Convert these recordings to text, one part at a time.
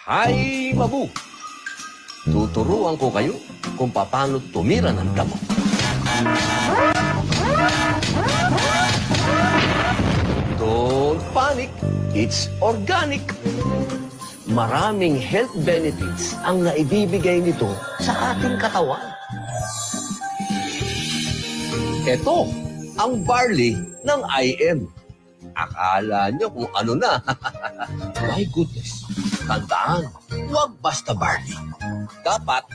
Hi, Mabu! Tuturuan ko kayo kung paano tumira ng damo. Don't panic, it's organic. Maraming health benefits ang naibibigay nito sa ating katawan. Ito ang barley ng IM. Akala nyo kung ano na. My goodness. Tandaan, huwag basta barley. Dapat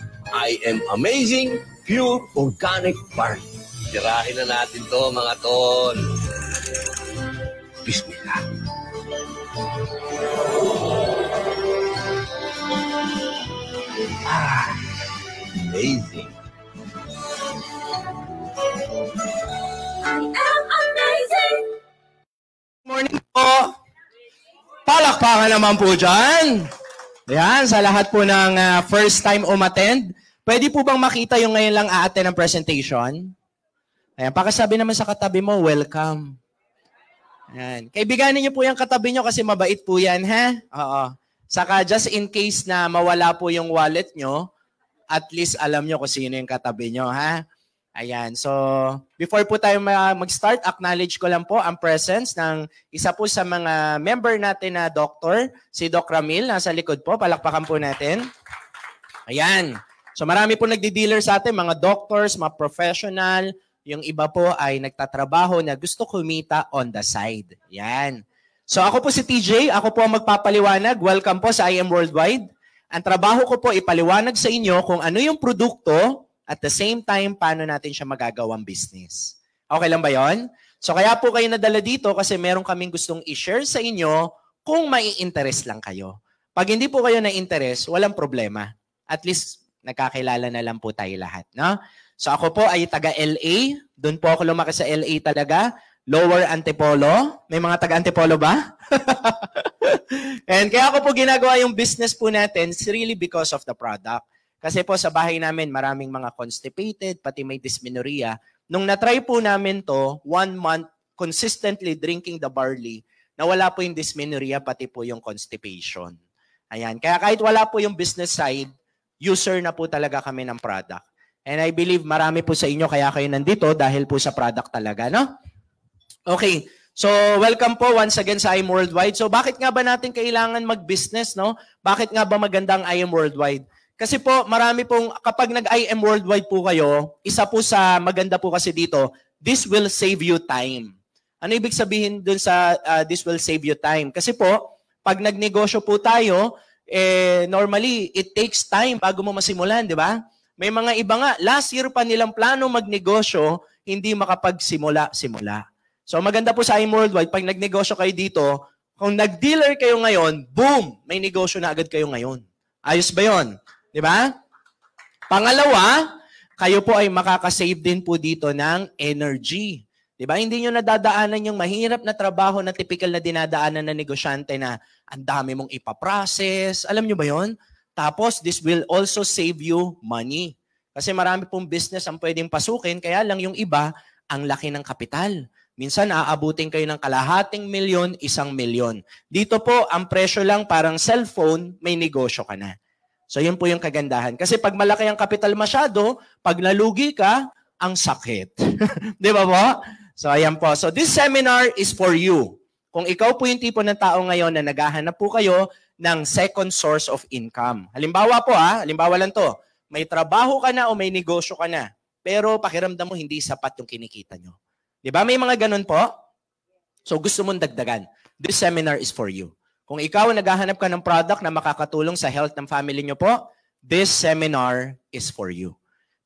IM Amazing Pure Organic Barley. Tirahin na natin to, mga tol. Bismillah. Amazing. I am amazing! Morning po! Palakpakan naman po dyan! Ayan, sa lahat po ng first time umattend, pwede po bang makita yung ngayon lang a-attend ng presentation? Ayan, pakisabi naman sa katabi mo, welcome. Ayan. Kaibiganin niyo po yung katabi niyo kasi mabait po yan, ha? Oo. Saka just in case na mawala po yung wallet niyo, at least alam niyo kung sino yung katabi niyo, ha? Ayan. So, before po tayo mag-start, acknowledge ko lang po ang presence ng isa po sa mga member natin na doctor, si Doc Ramil, nasa likod po. Palakpakan po natin. Ayan. So, marami po nagdi-dealer sa atin, mga doctors, mga professional. Yung iba po ay nagtatrabaho na gusto kumita on the side. Ayan. So, ako po si TJ. Ako po ang magpapaliwanag. Welcome po sa IM Worldwide. Ang trabaho ko po ipaliwanag sa inyo kung ano yung produkto at the same time, paano natin siya magagawang business. Okay lang ba yon? So kaya po kayo nadala dito kasi meron kaming gustong i-share sa inyo kung mai-interest lang kayo. Pag hindi po kayo na-interest, walang problema. At least nagkakilala na lang po tayo lahat. No? So ako po ay taga-LA. Doon po ako lumaki sa LA talaga. Lower Antipolo. May mga taga-Antipolo ba? And kaya ako po ginagawa yung business po natin, it's really because of the product. Kasi po sa bahay namin, maraming mga constipated, pati may dysmenorrhea. Nung na-try po namin to, 1 month consistently drinking the barley, nawala po yung dysmenorrhea, pati po yung constipation. Ayan. Kaya kahit wala po yung business side, user na po talaga kami ng product. And I believe marami po sa inyo kaya kayo nandito dahil po sa product talaga, no? Okay. So, welcome po once again sa IM Worldwide. So, bakit nga ba natin kailangan mag-business, no? Bakit nga ba magandang IM Worldwide? Kasi po, marami pong, kapag nag-IM Worldwide po kayo, isa po sa maganda po kasi dito, this will save you time. Ano ibig sabihin dun sa this will save you time? Kasi po, pag nagnegosyo po tayo, normally, it takes time bago mo masimulan, di ba? May mga iba nga, last year pa nilang plano magnegosyo, hindi makapagsimula. So maganda po sa IM Worldwide, pag nagnegosyo kayo dito, kung nag-dealer kayo ngayon, boom, may negosyo na agad kayo ngayon. Ayos ba yon? Di ba? Pangalawa, kayo po ay makakasave din po dito ng energy. Di ba? Hindi nyo nadadaanan yung mahirap na trabaho na typical na dinadaanan na negosyante na ang dami mong ipaprocess. Alam nyo ba yon? Tapos, this will also save you money. Kasi marami pong business ang pwedeng pasukin, kaya lang yung iba, ang laki ng kapital. Minsan, aabutin kayo ng $500,000, 1 milyon. Dito po, ang presyo lang parang cellphone, may negosyo ka na. So, yun po yung kagandahan. Kasi pag malaki ang kapital masyado, pag nalugi ka, ang sakit. Di ba po? So, ayan po. So, this seminar is for you. Kung ikaw po yung tipo ng tao ngayon na naghahanap po kayo ng second source of income. Halimbawa po halimbawa lang to, may trabaho ka na o may negosyo ka na, pero pakiramdam mo hindi sapat yung kinikita nyo. Di ba? May mga ganun po? So, gusto mong dagdagan. This seminar is for you. Kung ikaw naghahanap ka ng product na makakatulong sa health ng family nyo po, this seminar is for you.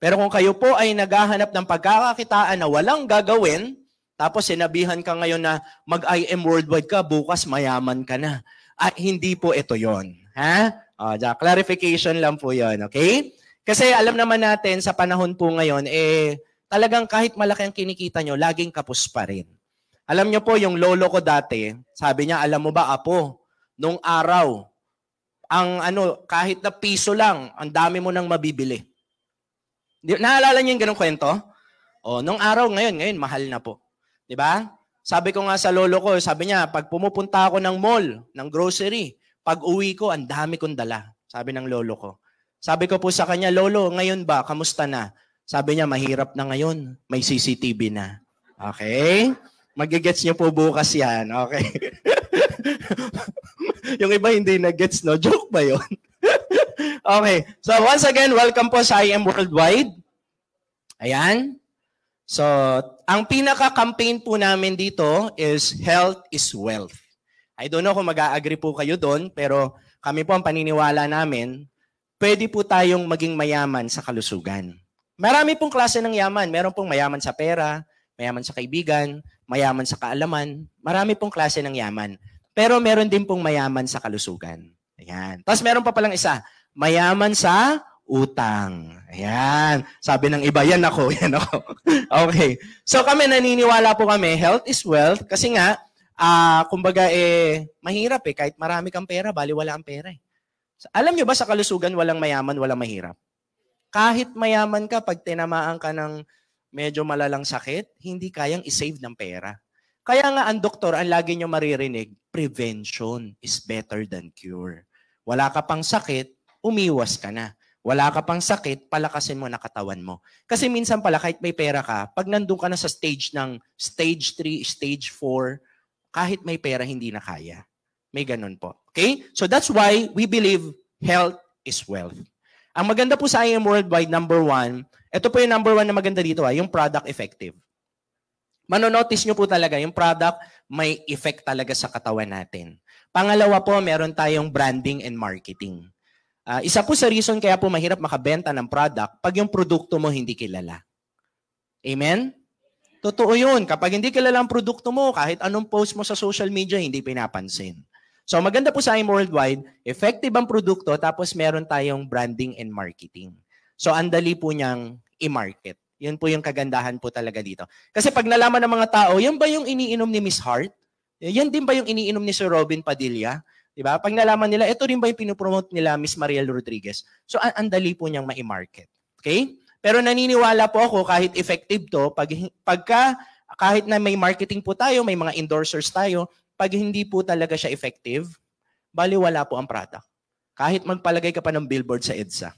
Pero kung kayo po ay naghahanap ng pagkakakitaan na walang gagawin, tapos sinabihan ka ngayon na mag-IM Worldwide ka, bukas mayaman ka na. At hindi po ito yon. Ha? Clarification lang po yon, okay? Kasi alam naman natin sa panahon po ngayon, talagang kahit malaki ang kinikita nyo, laging kapos pa rin. Alam nyo po, yung lolo ko dati, sabi niya, alam mo ba, apo, nung araw, kahit na piso lang, ang dami mo nang mabibili. Naalala niyo yung ganong kwento? Nung araw ngayon, mahal na po. Di ba? Sabi ko nga sa lolo ko, sabi niya, pag pumupunta ako ng mall, ng grocery, Pag uwi ko, ang dami kong dala. Sabi ng lolo ko. Sabi ko po sa kanya, Lolo, ngayon ba? Kamusta na? Sabi niya, mahirap na ngayon. May CCTV na. Okay? Magigets niyo po bukas yan. Okay? Yung iba hindi na-gets, no? Joke ba yun? Okay. So once again, welcome po sa IM Worldwide. Ayan. So, ang pinaka-campaign po namin dito is Health is Wealth. I don't know kung mag-a-agree po kayo doon, pero kami po ang paniniwala namin, pwede po tayong maging mayaman sa kalusugan. Marami pong klase ng yaman. Meron pong mayaman sa pera, mayaman sa kaibigan, mayaman sa kaalaman. Marami pong klase ng yaman. Pero meron din pong mayaman sa kalusugan. Ayan. Tapos meron pa palang isa, mayaman sa utang. Ayan. Sabi ng iba, yan ako, yan ako. Okay. So kami, naniniwala po kami, health is wealth, kasi nga, kumbaga mahirap kahit marami kang pera, bali wala ang pera Alam nyo ba sa kalusugan, walang mayaman, walang mahirap? Kahit mayaman ka, pag tinamaan ka ng medyo malalang sakit, hindi kayang isave ng pera. Kaya nga ang doktor, ang lagi nyo maririnig, prevention is better than cure. Wala ka pang sakit, umiwas ka na. Wala ka pang sakit, palakasin mo na katawan mo. Kasi minsan pala, kahit may pera ka, pag nandun ka na sa stage ng stage 3, stage 4, kahit may pera, hindi na kaya. May ganun po. Okay? So that's why we believe health is wealth. Ang maganda po sa IM Worldwide, number 1, ito po yung number 1 na maganda dito, yung product effective. Manonotice nyo po talaga, yung product may effect talaga sa katawan natin. Pangalawa po, meron tayong branding and marketing. Isa po sa reason kaya po mahirap makabenta ng product pag yung produkto mo hindi kilala. Amen? Totoo yun. Kapag hindi kilala ang produkto mo, kahit anong post mo sa social media, hindi pinapansin. So maganda po sa IM Worldwide, effective ang produkto, tapos meron tayong branding and marketing. So andali po niyang i-market. Yun po yung kagandahan po talaga dito. Kasi pag nalaman ng mga tao, yan ba yung iniinom ni Miss Hart? Yan din ba yung iniinom ni Sir Robin Padilla? Diba? Pag nalaman nila, ito rin ba yung pinupromote nila Miss Mariel Rodriguez? So andali po niyang ma-market. Okay? Pero naniniwala po ako kahit effective to, kahit na may marketing po tayo, may mga endorsers tayo, pag hindi po talaga siya effective, baliwala po ang product. Kahit magpalagay ka pa ng billboard sa EDSA.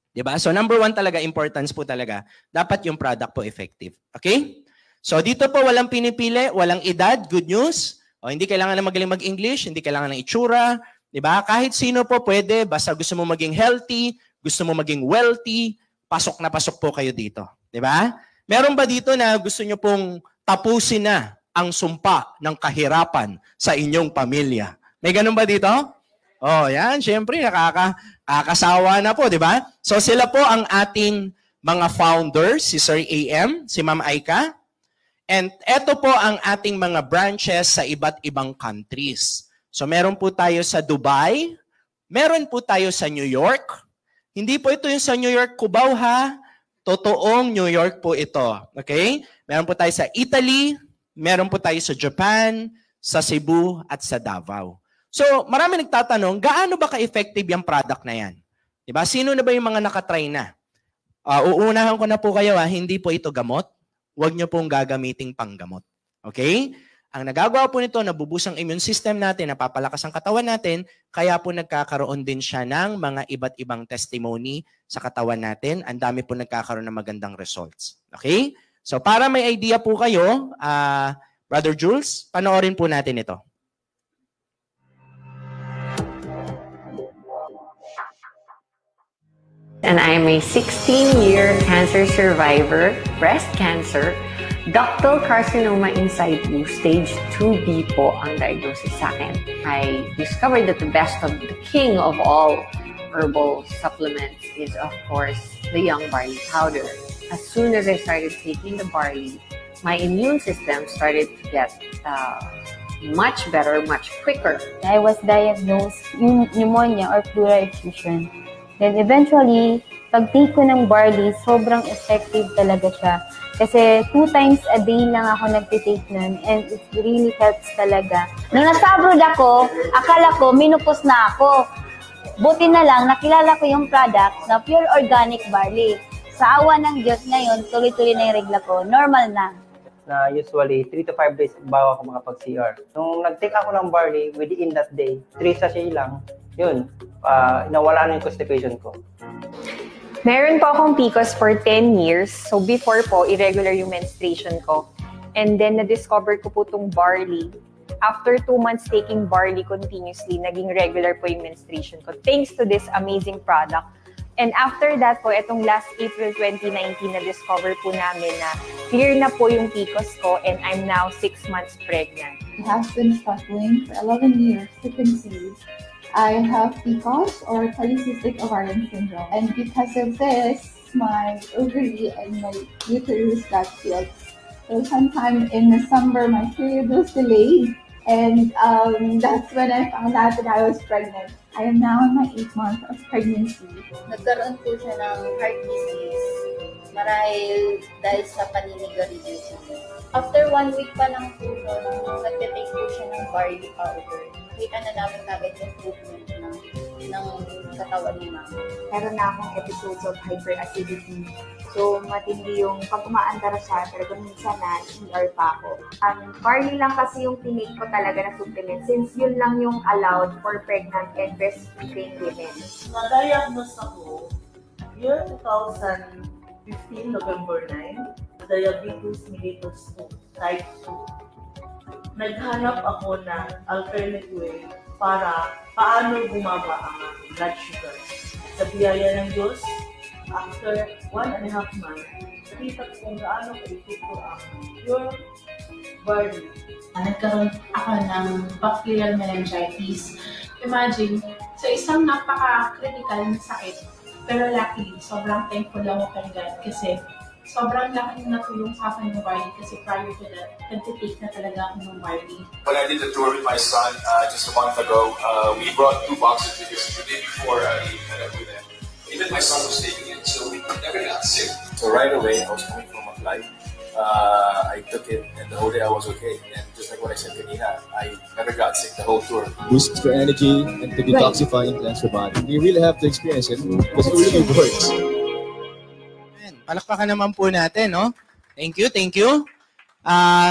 Diba? So number 1 talaga, importance po talaga, dapat yung product po effective. Okay? So dito po walang pinipili, walang edad, good news. O, hindi kailangan na magaling mag-English, hindi kailangan ng itsura. Diba? Kahit sino po pwede, basta gusto mo maging healthy, gusto mo maging wealthy, pasok na pasok po kayo dito. Diba? Meron ba dito na gusto nyo pong tapusin na ang sumpa ng kahirapan sa inyong pamilya? May ganun ba dito? Oh, yan. Siyempre, nakakasawa na po, di ba? So, sila po ang ating mga founders, si Sir AM, si Ma'am Aika. And eto po ang ating mga branches sa iba't ibang countries. So, meron po tayo sa Dubai. Meron po tayo sa New York. Hindi po ito yung sa New York, Cubao, ha? Totoong New York po ito. Okay? Meron po tayo sa Italy. Meron po tayo sa Japan, sa Cebu, at sa Davao. So, marami nagtatanong, gaano ba ka-effective yung product na yan? Diba? Sino na ba yung mga nakatry na? Uunahan ko na po kayo, hindi po ito gamot. Huwag nyo pong gagamiting panggamot. Okay? Ang nagagawa po nito, nabubus ang immune system natin, napapalakas ang katawan natin, kaya po nagkakaroon din siya ng mga iba't ibang testimony sa katawan natin. Ang dami po nagkakaroon ng magandang results. Okay? So, para may idea po kayo, Brother Jules, panoorin po natin ito. And I'm a 16-year cancer survivor, breast cancer, ductal carcinoma in situ, stage 2B po ang diagnosis sa akin. I discovered that the best of the king of all herbal supplements is, of course, the young barley powder. As soon as I started taking the barley, my immune system started to get much better, much quicker. I was diagnosed pneumonia or pleural effusion. Then eventually, pag-take ko ng barley, sobrang effective talaga siya. Kasi 2 times a day lang ako nagtitake nun and it really helps talaga. Nung nasa abroad ako, akala ko menopause na ako. Buti na lang, nakilala ko yung product na pure organic barley. Sa awa ng Diyos ngayon, tuloy-tuloy na yung regla ko. Normal na. na usually 3 to 5 days bago ako makapag-CR. Nung nag-take ako ng barley, within that day, 3 sachet lang, yun, nawala na yung constipation ko. Meron po akong PCOS for 10 years. So before po, irregular yung menstruation ko. And then na-discover ko po itong barley. After 2 months taking barley continuously, naging regular po yung menstruation ko. Thanks to this amazing product. And after that po, itong last April 2019, na-discover po namin na clear na po yung PCOS ko and I'm now 6 months pregnant. I have been struggling for 11 years to conceive. I have PCOS or polycystic ovarian syndrome. And because of this, my ovary and my uterus got filled. So sometime in December, my period was delayed. And that's when I found out that I was pregnant. I am now in my 8th month of pregnancy. Nagkaroon po siya ng heart disease marahil dahil sa paninigarilyo niya. After 1 week pa lang po nung nagtitake po siya ng barley powder, kita na namin agad yung improvement ng katawan ni mama. Meron na akong episodes of hyperacidity. So, matindi yung pag umaandar siya, talagang minsan na ER pa ako. Barley lang kasi yung tinake ko talaga na supplement since yun lang yung allowed for pregnant and breastfeeding women. Na-diagnose ako year 2015, November 9, diabetes mellitus type 2. Naghanap ako ng alternate way para paano bumaba ang blood sugar. Sa biyaya ng Diyos, after 1.5 months, nakita ko kung gaano ka-epekto ang pure barley. Nagkaroon ako ng bacterial meningitis. Imagine, sa isang napaka-critical na sakit, pero luckily, sobrang thankful lang ako kay God kasi sobrang laki na natulong sa akin ng barley kasi prior to that, nag-take na talaga ako ng barley. When I did the tour with my son just a month ago, we brought 2 boxes because the day before he met up with them. Even my son was taking it, so we never got sick. So right away, I was coming from a flight. I took it, and the whole day I was okay. And just like what I said to Nina, I never got sick the whole tour. Boosts your energy and to detoxify and cleanse your body. You really have to experience it because it really works. Palakpakan naman po natin, no? Thank you, thank you.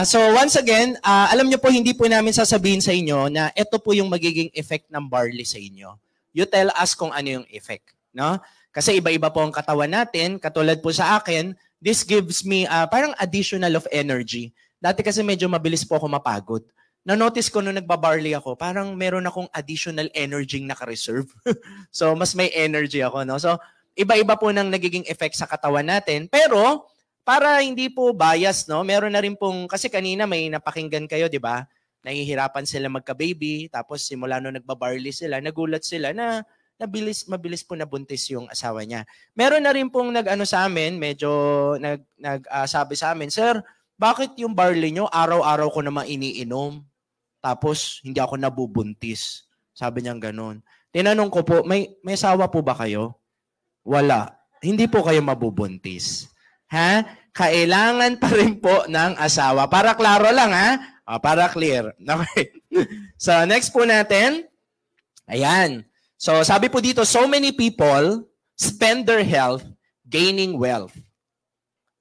So once again, alam nyo po, hindi po namin sasabihin sa inyo na ito po yung magiging effect ng barley sa inyo. You tell us kung ano yung effect, no? Kasi iba-iba po ang katawan natin. Katulad po sa akin, this gives me parang additional of energy. Dati kasi medyo mabilis po ako mapagod. Na-notice ko nung nagbabarley ako, parang meron akong additional energy naka-reserve. So mas may energy ako, no? So iba-iba po ng nagiging effect sa katawan natin. Pero, para hindi po bias, no? Meron na rin pong, kasi kanina may napakinggan kayo, di ba? Nahihirapan sila magka-baby, tapos simula nung nagbabarley sila, nagulat sila na mabilis po nabuntis yung asawa niya. Meron na rin pong nag-ano sa amin, medyo nag-sabi sa amin, Sir, bakit yung barley nyo, araw-araw ko naman iniinom, tapos hindi ako nabubuntis? Sabi niya ganun. Tinanong ko po, may asawa po ba kayo? Wala. Hindi po kayo mabubuntis. Ha? Kailangan pa rin po ng asawa. Para klaro lang, ha? Para clear. Okay. So, next po natin. Ayan. So, sabi po dito, so many people spend their health gaining wealth.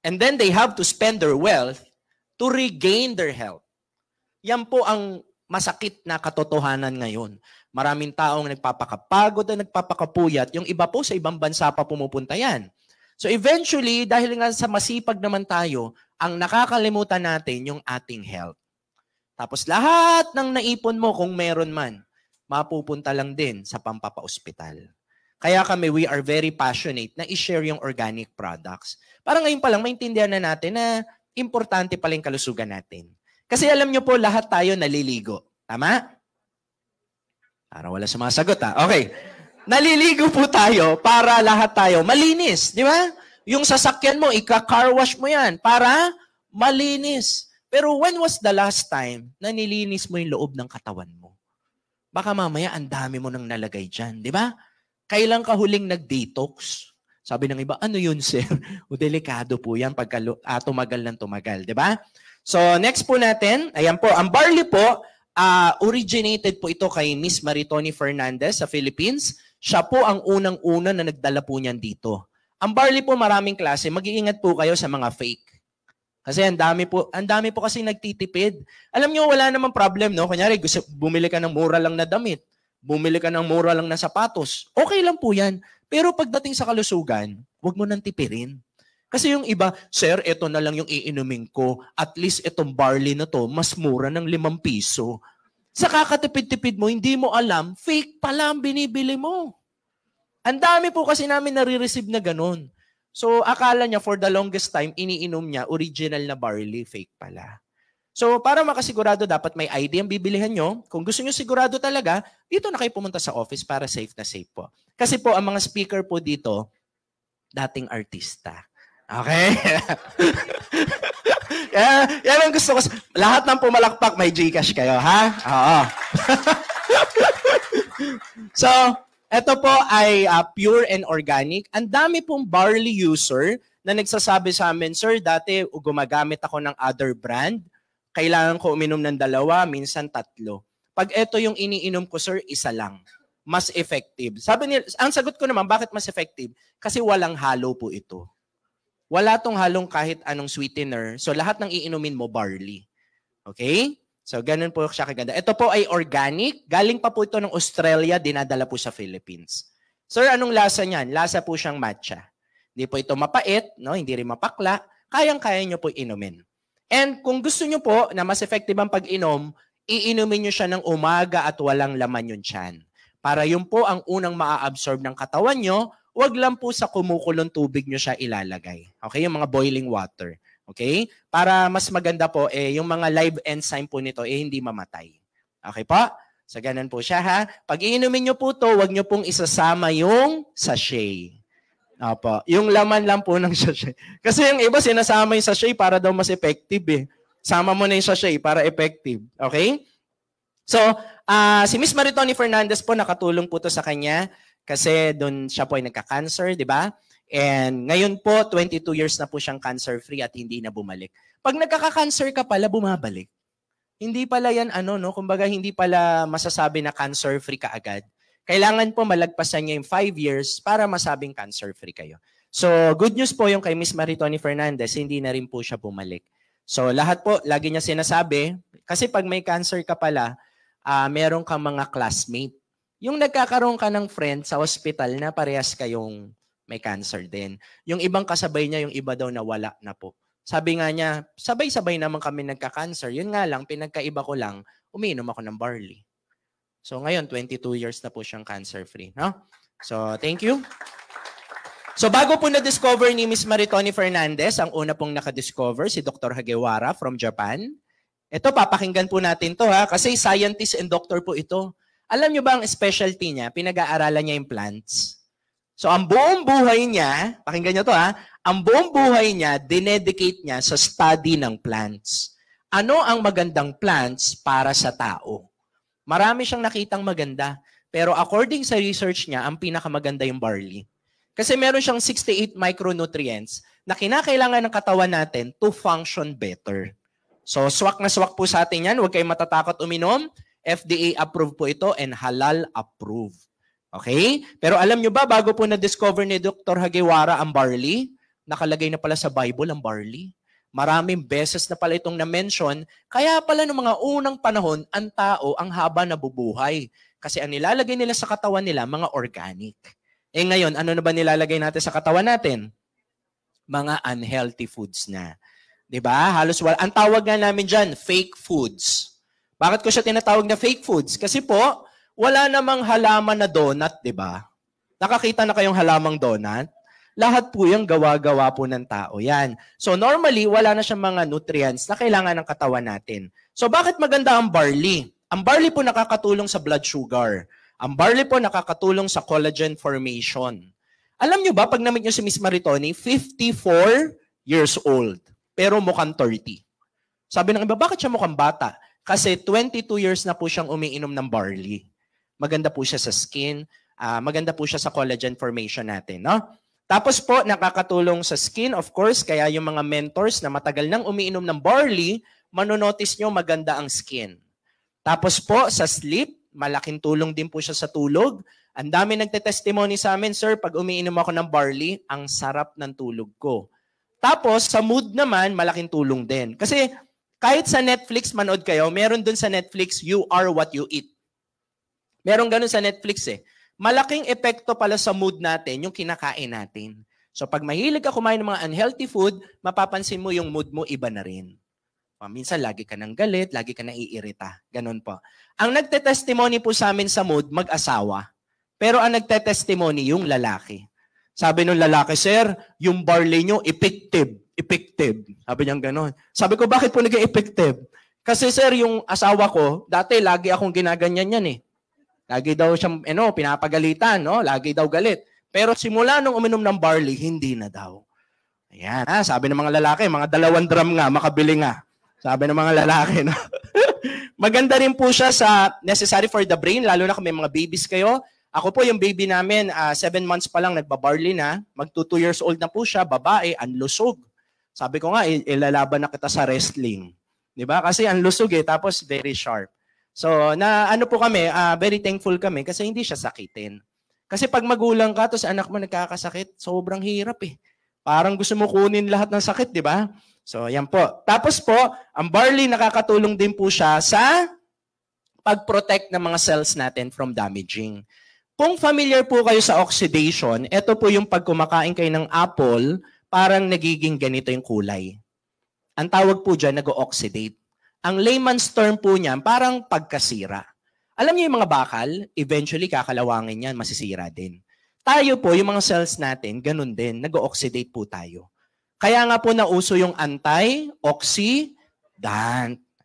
And then they have to spend their wealth to regain their health. Yan po ang masakit na katotohanan ngayon. Maraming taong nagpapakapagod at nagpapakapuyat. Yung iba po sa ibang bansa pa pumupunta yan. So eventually, dahil nga sa masipag naman tayo, ang nakakalimutan natin yung ating health. Tapos lahat ng naipon mo, kung meron man, mapupunta lang din sa pampapa-ospital. Kaya kami, we are very passionate na i-share yung organic products. Para ngayon pa lang, maintindihan na natin na importante pala yung kalusugan natin. Kasi alam nyo po, lahat tayo naliligo. Tama? Parang wala sumasagot, ha? Okay. Naliligo po tayo para lahat tayo malinis. Di ba? Yung sasakyan mo, ika-car wash mo yan para malinis. Pero when was the last time na nilinis mo yung loob ng katawan mo? Baka mamaya ang dami mo nang nalagay dyan. Di ba? Kailan ka huling nag-detox? Sabi ng iba, ano yun, sir? O delikado po yan pagka tumagal ng tumagal. Di ba? So, next po natin, ayan po, ang barley po, originated po ito kay Miss Maritoni Fernandez sa Philippines. Siya po ang unang-una na nagdala po niyan dito. Ang barley po maraming klase. Mag-iingat po kayo sa mga fake. Kasi ang dami po kasi nagtitipid. Alam niyo, wala namang problem, no? Kunyari, bumili ka ng mura lang na damit. Bumili ka ng mura lang na sapatos. Okay lang po yan. Pero pagdating sa kalusugan, huwag mo nang tipirin. Kasi yung iba, sir, ito na lang yung iinumin ko. At least itong barley na to, mas mura ng 5 piso. Sa kakatipid-tipid mo, hindi mo alam, fake pala ang binibili mo. Ang dami po kasi namin nare-receive na ganun. So, akala niya for the longest time, iniinom niya, original na barley, fake pala. So, para makasigurado, dapat may ID ang bibilihan nyo. Kung gusto nyo sigurado talaga, dito na kayo pumunta sa office para safe na safe po. Kasi po, ang mga speaker po dito, dating artista. Okay? Yan ang gusto ko. Lahat ng pumalakpak, may Gcash kayo, ha? Oo. So, ito po ay pure and organic. Ang dami pong barley user na nagsasabi sa amin, sir, dati gumagamit ako ng other brand. Kailangan ko uminom ng 2, minsan 3. Pag ito yung iniinom ko, sir, 1 lang. Mas effective. Sabi nila, ang sagot ko naman, bakit mas effective? Kasi walang halo po ito. Wala tong halong kahit anong sweetener. So lahat ng iinumin mo, barley. Okay? So, ganun po siya kaganda. Ito po ay organic. Galing pa po ito ng Australia, dinadala po sa Philippines. Sir, anong lasa niyan? Lasa po siyang matcha. Hindi po ito mapait, no? Hindi rin mapakla. Kayang-kaya nyo po inumin. And kung gusto nyo po na mas effective ang pag-inom, iinumin nyo siya ng umaga at walang laman yung tiyan. Para yun po ang unang maa-absorb ng katawan nyo, wag lang po sa kumukulong tubig nyo siya ilalagay. Okay? Yung mga boiling water. Okay? Para mas maganda po, yung mga live enzyme po nito, hindi mamatay. Okay po? So, ganun po siya, ha? Pag iinumin nyo po to, wag nyo pong isasama yung sachet. Opo. Yung laman lang po ng sachet. Kasi yung iba, sinasama yung sachet para daw mas effective, eh. Sama mo na yung sachet para effective. Okay? So, si Miss Maritoni Fernandez po, nakatulong po to sa kanya kasi doon siya po ay nagka-cancer, di ba? And ngayon po, 22 years na po siyang cancer-free at hindi na bumalik. Pag nagkaka-cancer ka pala, bumabalik. Hindi pala yan, kumbaga hindi pala masasabi na cancer-free ka agad. Kailangan po malagpasan niya yung 5 years para masabing cancer-free kayo. So, good news po yung kay Miss Maritoni Fernandez, hindi na rin po siya bumalik. So, lahat po, lagi niya sinasabi, kasi pag may cancer ka pala, meron kang mga classmate. Yung nagkakaroon ka ng friend sa hospital na parehas kayong may cancer din. Yung ibang kasabay niya, yung iba daw na wala na po. Sabi nga niya, sabay-sabay naman kami nagka-cancer. Yun nga lang, pinagkaiba ko lang, umiinom ako ng barley. So ngayon, 22 years na po siyang cancer-free. No? So, thank you. So bago po na-discover ni Miss Maritoni Fernandez, ang una pong nakadiscover, si Dr. Hagewara from Japan. Ito, papakinggan po natin to, ha? Kasi scientist and doctor po ito. Alam niyo ba ang specialty niya? Pinag-aaralan niya yung plants. So, ang buong buhay niya, pakinggan niyo to, ha? Ang buong buhay niya, dinedicate niya sa study ng plants. Ano ang magandang plants para sa tao? Marami siyang nakitang maganda. Pero according sa research niya, ang pinakamaganda yung barley. Kasi meron siyang 68 micronutrients na kinakailangan ng katawan natin to function better. So, swak na swak po sa atin yan. Huwag kayong matatakot uminom. FDA approved po ito and halal approved. Okay? Pero alam nyo ba, bago po na-discover ni Dr. Hagewara ang barley, nakalagay na pala sa Bible ang barley. Maraming beses na pala itong na-mention. Kaya pala noong mga unang panahon, ang tao ang haba na bubuhay. Kasi ang nilalagay nila sa katawan nila, mga organic. Ngayon, ano na ba nilalagay natin sa katawan natin? Mga unhealthy foods na. Diba? Halos wala. Ang tawag nga namin dyan, fake foods. Bakit ko siya tinatawag na fake foods? Kasi po, wala namang halaman na donut, di ba? Nakakita na kayong halamang donut? Lahat po yung gawa-gawa po ng tao. Yan. So normally, wala na siyang mga nutrients na kailangan ng katawan natin. So bakit maganda ang barley? Ang barley po nakakatulong sa blood sugar. Ang barley po nakakatulong sa collagen formation. Alam nyo ba, pag na-meet nyo si Miss Maritoni, 54 years old. Pero mukhang 30. Sabi ng iba, bakit siya mukhang bata? Kasi 22 years na po siyang umiinom ng barley. Maganda po siya sa skin, maganda po siya sa collagen formation natin. No? Tapos po, nakakatulong sa skin, of course, kaya yung mga mentors na matagal nang umiinom ng barley, manonotice nyo maganda ang skin. Tapos po, sa sleep, malaking tulong din po siya sa tulog. Ang dami nagtetestimony sa amin, sir, pag umiinom ako ng barley, ang sarap ng tulog ko. Tapos, sa mood naman, malaking tulong din. Kasi kahit sa Netflix, manood kayo, meron dun sa Netflix, you are what you eat. Meron ganun sa Netflix eh. Malaking epekto pala sa mood natin yung kinakain natin. So pag mahilig ka kumain ng mga unhealthy food, mapapansin mo yung mood mo iba na rin. Minsan lagi ka nang galit, lagi ka naiirita. Ganun po. Ang nagte-testimony po sa amin sa mood, mag-asawa. Pero ang nagte-testimony yung lalaki. Sabi nung lalaki, sir, yung barley nyo, effective. Sabi niya gano'n. Sabi ko, bakit po naging effective? Kasi sir, yung asawa ko, dati lagi akong ginaganyan yan eh. Lagi daw siyang, pinapagalitan, no? Lagi daw galit. Pero simula nung uminom ng barley, hindi na daw. Ayan, sabi ng mga lalaki, mga 2 drum nga, makabili nga. Sabi ng mga lalaki, no? Maganda rin po siya sa necessary for the brain, lalo na kung may mga babies kayo. Ako po, yung baby namin, 7 months pa lang, nagbabarley na. Mag 2 years old na po siya, babae, anlusog. Sabi ko nga, ilalaban na kita sa wrestling. Diba? Kasi anlusog tapos very sharp. So, ano po kami, very thankful kami kasi hindi siya sakitin. Kasi pag magulang ka, tapos anak mo nagkakasakit, sobrang hirap eh. Parang gusto mo kunin lahat ng sakit, di ba? So, yan po. Tapos po, ang barley nakakatulong din po siya sa pag-protect ng mga cells natin from damaging. Kung familiar po kayo sa oxidation, ito po yung pag kumakain kayo ng apple, parang nagiging ganito yung kulay. Ang tawag po dyan, nag-oxidate. Ang layman's term po niyan, parang pagkasira. Alam niyo yung mga bakal, eventually kakalawangin yan, masisira din. Tayo po, yung mga cells natin, ganun din, nag-oxidate po tayo. Kaya nga po nauso yung anti-oxidant.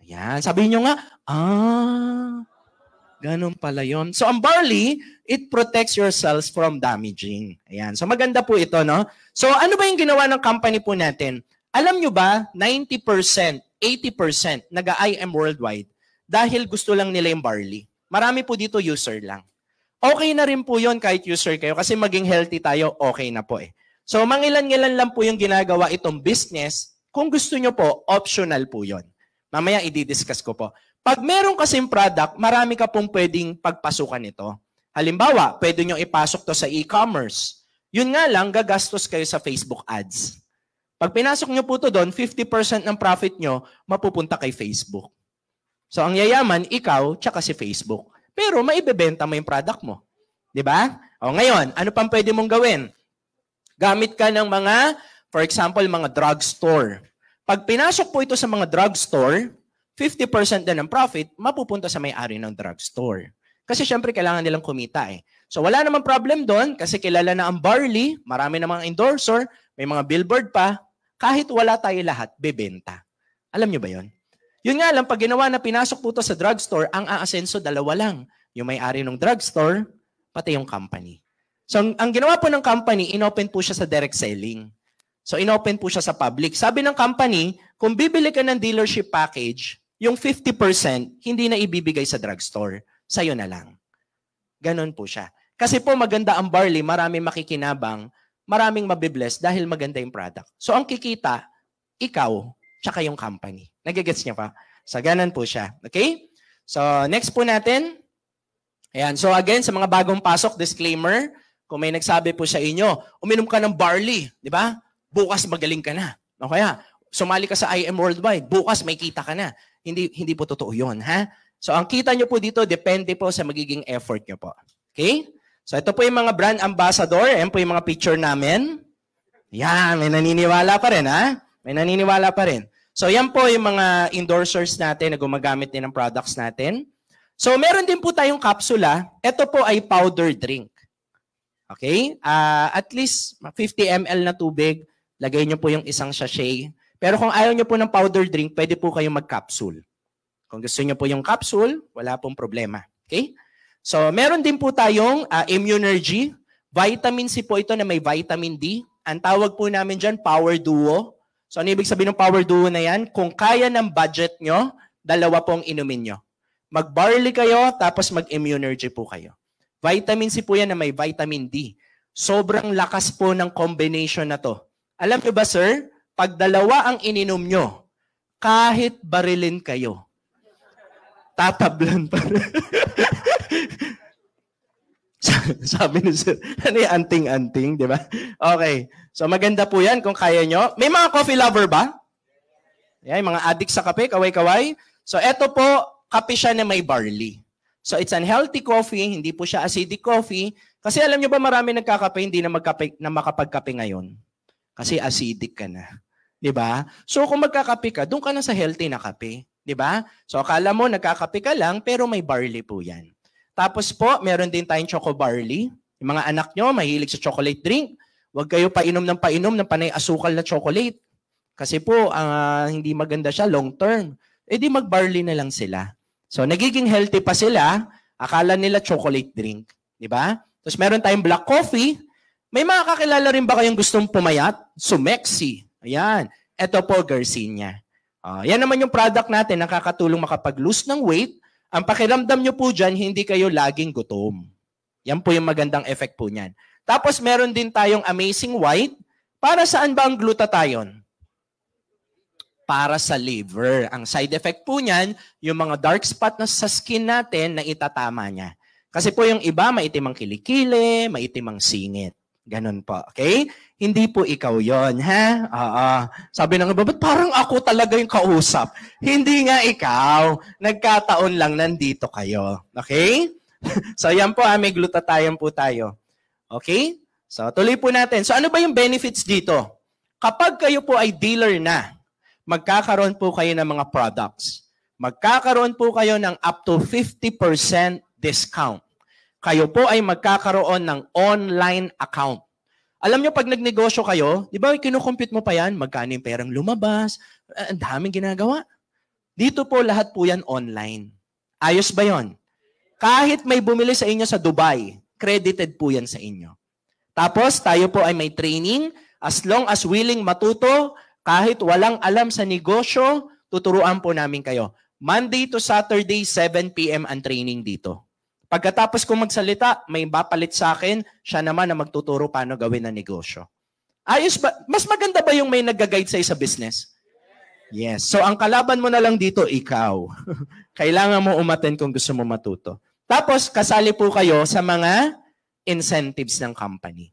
Ayan, sabihin nyo nga, ganun pala yun. So ang barley, it protects your cells from damaging. Ayan, so maganda po ito, no? So ano ba yung ginawa ng company po natin? Alam nyo ba, 90%, 80% nag-IM worldwide dahil gusto lang nila yung barley. Marami po dito user lang. Okay na rin po yun kahit user kayo kasi maging healthy tayo, okay na po eh. So mangilan-ngilan lang po yung ginagawa itong business. Kung gusto nyo po, optional po yun. Mamaya i-discuss ko po. Pag meron kasing product, marami ka pong pwedeng pagpasukan ito. Halimbawa, pwede nyo ipasok to sa e-commerce. Yun nga lang, gagastos kayo sa Facebook ads. Pag pinasok nyo po to doon, 50% ng profit nyo mapupunta kay Facebook. So ang yayaman, ikaw, tsaka si Facebook. Pero maibebenta mo yung product mo. Diba? O ngayon, ano pang pwede mong gawin? Gamit ka ng mga, for example, mga drugstore. Pag pinasok po ito sa mga drugstore, 50% na ng profit, mapupunta sa may-ari ng drugstore. Kasi syempre, kailangan nilang kumita eh. So wala namang problem doon kasi kilala na ang barley, marami namang endorser, may mga billboard pa, kahit wala tayo lahat, bebenta. Alam nyo ba yon? Yun nga lang, pag ginawa na pinasok po ito sa drugstore, ang aasenso, 2 lang. Yung may-ari ng drugstore, pati yung company. So ang ginawa po ng company, inopen po siya sa direct selling. So inopen po siya sa public. Sabi ng company, kung bibili ka ng dealership package, yung 50% hindi na ibibigay sa drugstore. Sa'yo na lang. Ganon po siya. Kasi po maganda ang barley, maraming makikinabang, maraming mabibless dahil maganda yung product. So ang kikita, ikaw, tsaka yung company. Nagigets niya pa? So ganon po siya. Okay? So next po natin. Ayan. So again, sa mga bagong pasok, disclaimer, kung may nagsabi po sa inyo, uminom ka ng barley, di ba? Bukas magaling ka na. O kaya, sumali ka sa IM Worldwide, bukas may kita ka na. Hindi po totoo yun, ha? So ang kita nyo po dito, depende po sa magiging effort nyo po. Okay? So ito po yung mga brand ambassador. Ayan po yung mga picture namin. Yan, may naniniwala pa rin, ha? May naniniwala pa rin. So yan po yung mga endorsers natin na gumagamit din ng products natin. So meron din po tayong kapsula. Ito po ay powder drink. Okay? At least 50 ml na tubig. Lagay nyo po yung isang sachet. Pero kung ayaw nyo po ng powder drink, pwede po kayong mag-capsule. Kung gusto nyo po yung capsule, wala pong problema. Okay? So, meron din po tayong Immunergy. Vitamin C po ito na may vitamin D. Ang tawag po namin dyan, Power Duo. So, ano ibig sabihin ng Power Duo na yan? Kung kaya ng budget nyo, 2 pong inumin nyo. Mag-barley kayo, tapos mag-Immunergy po kayo. Vitamin C po yan na may vitamin D. Sobrang lakas po ng combination na to. Alam nyo ba, sir? Pag 2 ang ininom nyo, kahit barilin kayo, tatablan pa rin. Sabi ni sir, ano yung anting-anting, di ba? Okay. So maganda po yan kung kaya nyo. May mga coffee lover ba? Yan, mga addict sa kape, kaway-kaway. So eto po, kape siya na may barley. So it's unhealthy coffee, hindi po siya acidic coffee. Kasi alam nyo ba marami nagkakape, hindi na, na makapagkape ngayon. Kasi acidic ka na. Di ba? So kung magkakape ka, doon ka na sa healthy na kape. Di ba? So akala mo nagkakape ka lang, pero may barley po yan. Tapos po, meron din tayong choco barley. Yung mga anak nyo, mahilig sa chocolate drink. Huwag kayo painom ng panay asukal na chocolate. Kasi po, hindi maganda siya long term. Eh di mag-barley na lang sila. So nagiging healthy pa sila, akala nila chocolate drink. Di ba? Tapos meron tayong black coffee. May mga kakilala rin ba kayong gustong pumayat? Sumexy. Ayan. Ito po, Garcinia. Yan naman yung product natin, nakakatulong makapag-lose ng weight. Ang pakiramdam nyo po dyan, hindi kayo laging gutom. Yan po yung magandang effect po niyan. Tapos meron din tayong Amazing White. Para saan ba ang glutathione? Para sa liver. Ang side effect po niyan, yung mga dark spot na sa skin natin na itatama niya. Kasi po yung iba, maitim ang kilikili, maitim ang singit. Ganun po. Okay? Hindi po ikaw yon, ha? Sabi ng iba, ba't parang ako talaga yung kausap? Hindi nga ikaw. Nagkataon lang nandito kayo. Okay? So yan po, may glutathione po tayo. Okay? So tuloy po natin. So ano ba yung benefits dito? Kapag kayo po ay dealer na, magkakaroon po kayo ng mga products. Magkakaroon po kayo ng up to 50% discount. Kayo po ay magkakaroon ng online account. Alam nyo, pag nagnegosyo kayo, di ba, kinukompute mo pa yan, magkano yung perang lumabas, ang daming ginagawa. Dito po, lahat po yan online. Ayos ba yon? Kahit may bumili sa inyo sa Dubai, credited po yan sa inyo. Tapos, tayo po ay may training, as long as willing matuto, kahit walang alam sa negosyo, tuturuan po namin kayo. Monday to Saturday, 7 p.m. ang training dito. Pagkatapos kong magsalita, may bapalit sa akin, siya naman na magtuturo paano gawin ang negosyo. Ayos ba? Mas maganda ba yung may nag-guide sa business? Yes. So ang kalaban mo na lang dito, ikaw. Kailangan mo umattend kung gusto mo matuto. Tapos kasali po kayo sa mga incentives ng company.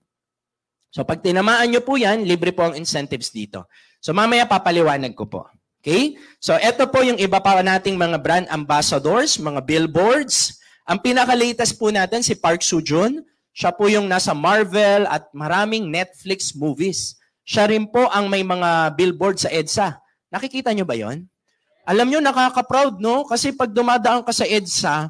So pag tinamaan nyo po yan, libre po ang incentives dito. So mamaya papaliwanag ko po. Okay? So eto po yung iba pa nating mga brand ambassadors, mga billboards. Ang pinaka-latest po natin si Park Soo-joon. Siya po yung nasa Marvel at maraming Netflix movies. Siya rin po ang may mga billboard sa EDSA. Nakikita nyo ba yon? Alam nyo, nakaka-proud, no? Kasi pag dumadaan ka sa EDSA,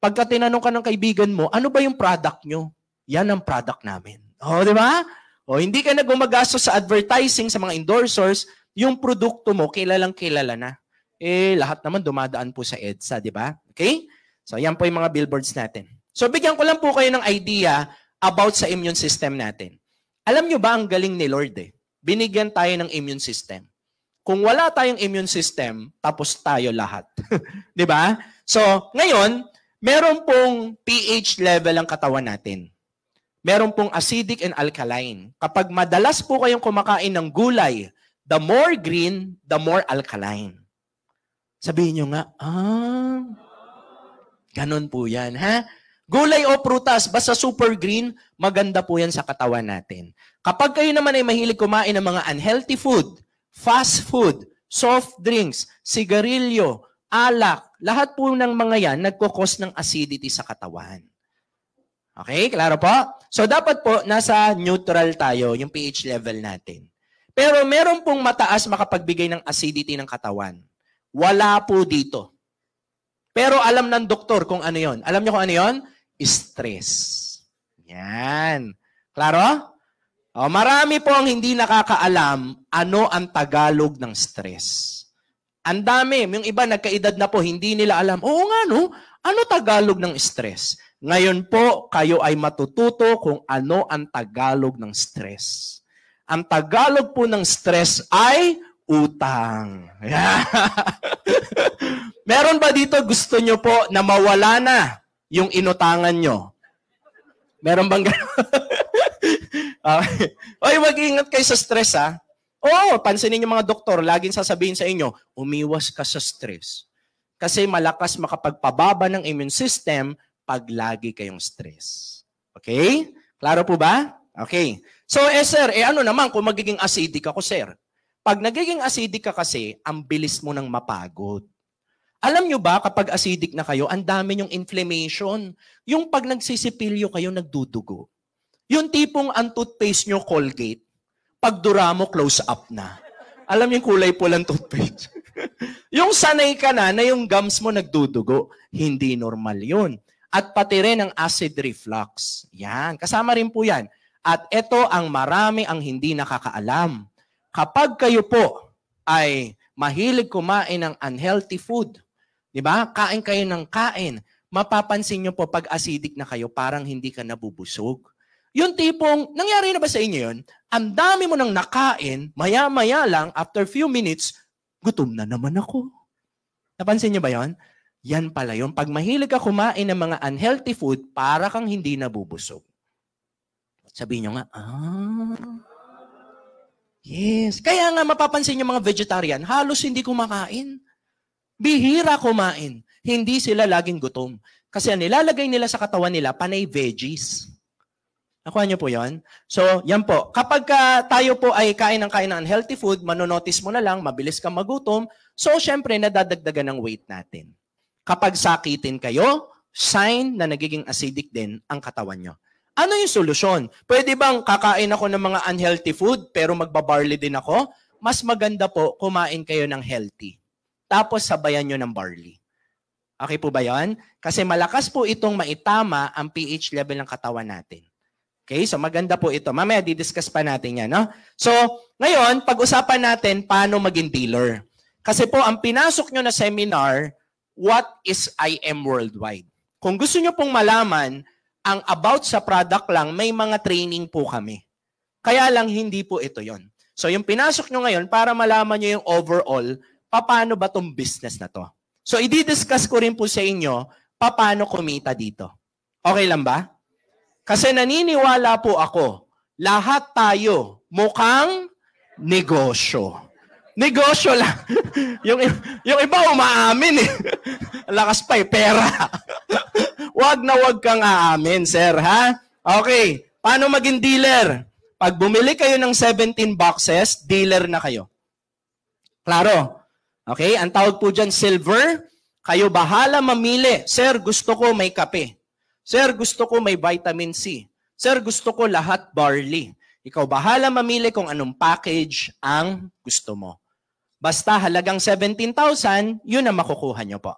pagka tinanong ka ng kaibigan mo, ano ba yung product nyo? Yan ang product namin. O, di ba? O, hindi ka na gumagastos sa advertising sa mga endorsers, yung produkto mo, kilalang kilala na. Eh, lahat naman dumadaan po sa EDSA, di ba? Okay? So, yan po yung mga billboards natin. So, bigyan ko lang po kayo ng idea about sa immune system natin. Alam nyo ba ang galing ni Lord eh? Binigyan tayo ng immune system. Kung wala tayong immune system, tapos tayo lahat. Di ba? So, ngayon, meron pong pH level ang katawan natin. Meron pong acidic and alkaline. Kapag madalas po kayong kumakain ng gulay, the more green, the more alkaline. Sabihin nyo nga, ganon po yan, ha? Gulay o prutas, basta super green, maganda po yan sa katawan natin. Kapag kayo naman ay mahilig kumain ng mga unhealthy food, fast food, soft drinks, sigarilyo, alak, lahat po ng mga yan nagkukos ng acidity sa katawan. Okay, klaro po? So dapat po nasa neutral tayo, yung pH level natin. Pero meron pong mataas makapagbigay ng acidity ng katawan. Wala po dito. Pero alam ng doktor kung ano yon. Alam niyo kung ano yon? Stress. Yan. Klaro? O, marami po ang hindi nakakaalam ano ang Tagalog ng stress. Ang dami. Yung iba nagkaedad na po, hindi nila alam. Oo nga no, ano Tagalog ng stress? Ngayon po, kayo ay matututo kung ano ang Tagalog ng stress. Ang Tagalog po ng stress ay utang. Meron ba dito gusto nyo po na mawala na yung inutangan nyo? Meron bang gano'n? Okay. Oy, mag-ingat kayo sa stress, ha? Oo, pansinin yung mga doktor, laging sasabihin sa inyo, umiwas ka sa stress. Kasi malakas makapagpababa ng immune system pag lagi kayong stress. Okay? Klaro po ba? Okay. So, sir, ano naman kung magiging acidic ako, sir? Pag nagiging acidic ka kasi, ang bilis mo nang mapagod. Alam nyo ba, kapag acidic na kayo, ang dami yung inflammation. Yung pag nagsisipilyo kayo, nagdudugo. Yung tipong ang toothpaste nyo, Colgate, pag dura mo, close up na. Alam niyo yung kulay pulang toothpaste. Yung sanay ka na yung gums mo nagdudugo, hindi normal yun. At pati rin ang acid reflux. Yan, kasama rin po yan. At ito ang marami ang hindi nakakaalam. Kapag kayo po ay mahilig kumain ng unhealthy food, di ba? Kain kayo ng kain, mapapansin nyo po pag acidic na kayo, parang hindi ka nabubusog. Yung tipong, nangyari na ba sa inyo yun? Ang dami mo nang nakain, maya-maya lang, after few minutes, gutom na naman ako. Napansin nyo ba yun? Yan pala yun. Pag mahilig ka kumain ng mga unhealthy food, para kang hindi nabubusog. Sabihin nyo nga, yes. Kaya nga mapapansin nyo mga vegetarian, halos hindi kumakain. Bihira kumain. Hindi sila laging gutom. Kasi ang nilalagay nila sa katawan nila, panay veggies. Nakuha niyo po yon? So, yan po. Kapag tayo po ay kain ng unhealthy food, manonotice mo na lang, mabilis kang magutom. So, syempre, nadadagdagan ng weight natin. Kapag sakitin kayo, sign na nagiging acidic din ang katawan nyo. Ano yung solusyon? Pwede bang kakain ako ng mga unhealthy food pero magbabarley din ako? Mas maganda po, kumain kayo ng healthy. Tapos sabayan nyo ng barley. Okay po ba yan? Kasi malakas po itong maitama ang pH level ng katawan natin. Okay, so maganda po ito. Mamaya didiscuss pa natin yan. No? So, ngayon, pag-usapan natin paano maging dealer. Kasi po, ang pinasok nyo na seminar, what is IM Worldwide? Kung gusto nyo pong malaman ang about sa product lang, may mga training po kami. Kaya lang hindi po ito yon. So, yung pinasok nyo ngayon, para malaman nyo yung overall, paano ba tong business na to? So, i-discuss ko rin po sa inyo, paano kumita dito. Okay lang ba? Kasi naniniwala po ako, lahat tayo mukhang negosyo. Negosyo lang. yung iba umaamin eh. Lakas pa eh, pera. Wag na wag kang aamin, sir, ha? Okay, paano maging dealer? Pag bumili kayo ng 17 boxes, dealer na kayo. Klaro? Okay, ang tawag po dyan, silver. Kayo bahala mamili. Sir, gusto ko may kape. Sir, gusto ko may vitamin C. Sir, gusto ko lahat barley. Ikaw bahala mamili kung anong package ang gusto mo. Basta halagang 17,000, yun ang makukuha nyo po.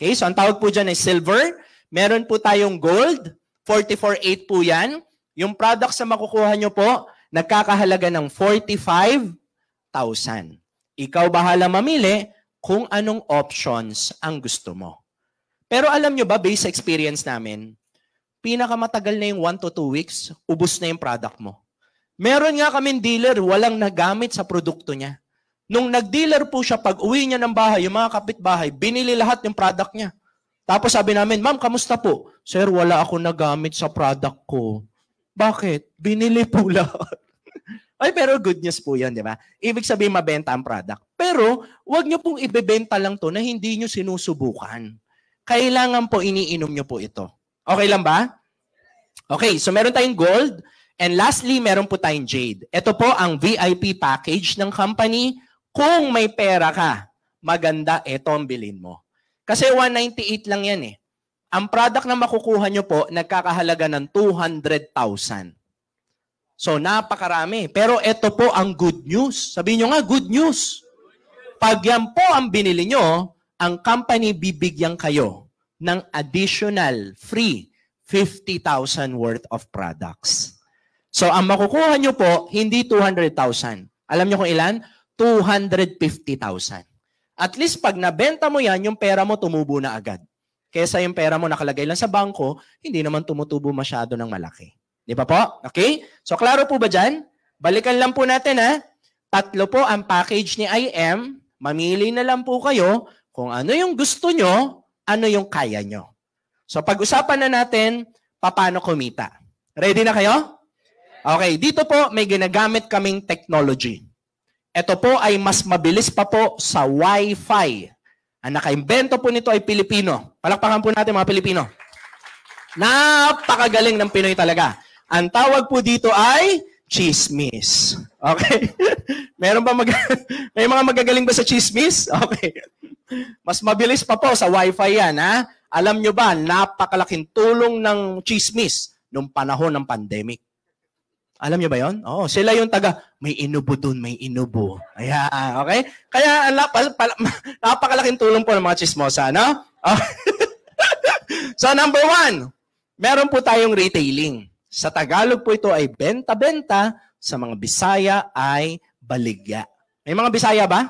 Okay, so ang tawag po dyan ay silver. Meron po tayong gold, 44.8 po yan. Yung products na makukuha nyo po, nagkakahalaga ng 45,000. Ikaw bahala mamili kung anong options ang gusto mo. Pero alam nyo ba, based sa experience namin, pinakamatagal na yung 1 to 2 weeks, ubos na yung product mo. Meron nga kaming dealer, walang nagamit sa produkto niya. Nung nag-dealer po siya, pag uwi niya ng bahay, yung mga kapitbahay, binili lahat yung product niya. Tapos sabi namin, ma'am, kamusta po? Sir, wala ako nagamit sa product ko. Bakit? Binili po lahat. Ay, pero good news po yan, di ba? Ibig sabihin, mabenta ang product. Pero, wag nyo pong ibebenta lang to na hindi nyo sinusubukan. Kailangan po iniinom nyo po ito. Okay lang ba? Okay, so meron tayong gold. And lastly, meron po tayong jade. Ito po ang VIP package ng company. Kung may pera ka, maganda, ito ang bilhin mo. Kasi 198 lang yan eh. Ang product na makukuha nyo po, nagkakahalaga ng 200,000. So, napakarami. Pero ito po ang good news. Sabihin nyo nga, good news. Pag yan po ang binili nyo, ang company bibigyan kayo ng additional free 50,000 worth of products. So, ang makukuha nyo po, hindi 200,000. Alam nyo kung ilan? 250,000. At least pag nabenta mo yan, yung pera mo tumubo na agad. Kesa yung pera mo nakalagay lang sa bangko, hindi naman tumutubo masyado ng malaki. Di ba po? Okay? So, klaro po ba dyan? Balikan lang po natin ha. 3 po ang package ni IM. Mamili na lang po kayo kung ano yung gusto nyo, ano yung kaya nyo. So, pag-usapan na natin, paano kumita. Ready na kayo? Okay, dito po may ginagamit kaming technology. Ito po ay mas mabilis pa po sa Wi-Fi. Ang nakaimbento po nito ay Pilipino. Palakpakan po natin mga Pilipino. Napakagaling ng Pinoy talaga. Ang tawag po dito ay chismis. Okay? Meron ba may mga magagaling ba sa chismis? Okay. Mas mabilis pa po sa wifi yan, ha? Alam nyo ba, napakalaking tulong ng chismis nung panahon ng pandemic. Alam nyo ba yon? Oo, sila yung may inubo dun, may inubo. Ayan, okay? Kaya napakalaking tulong po ng mga chismosa, no? So, number 1, meron po tayong retailing. Sa Tagalog po ito ay benta-benta, sa mga Bisaya ay baligya. May mga Bisaya ba?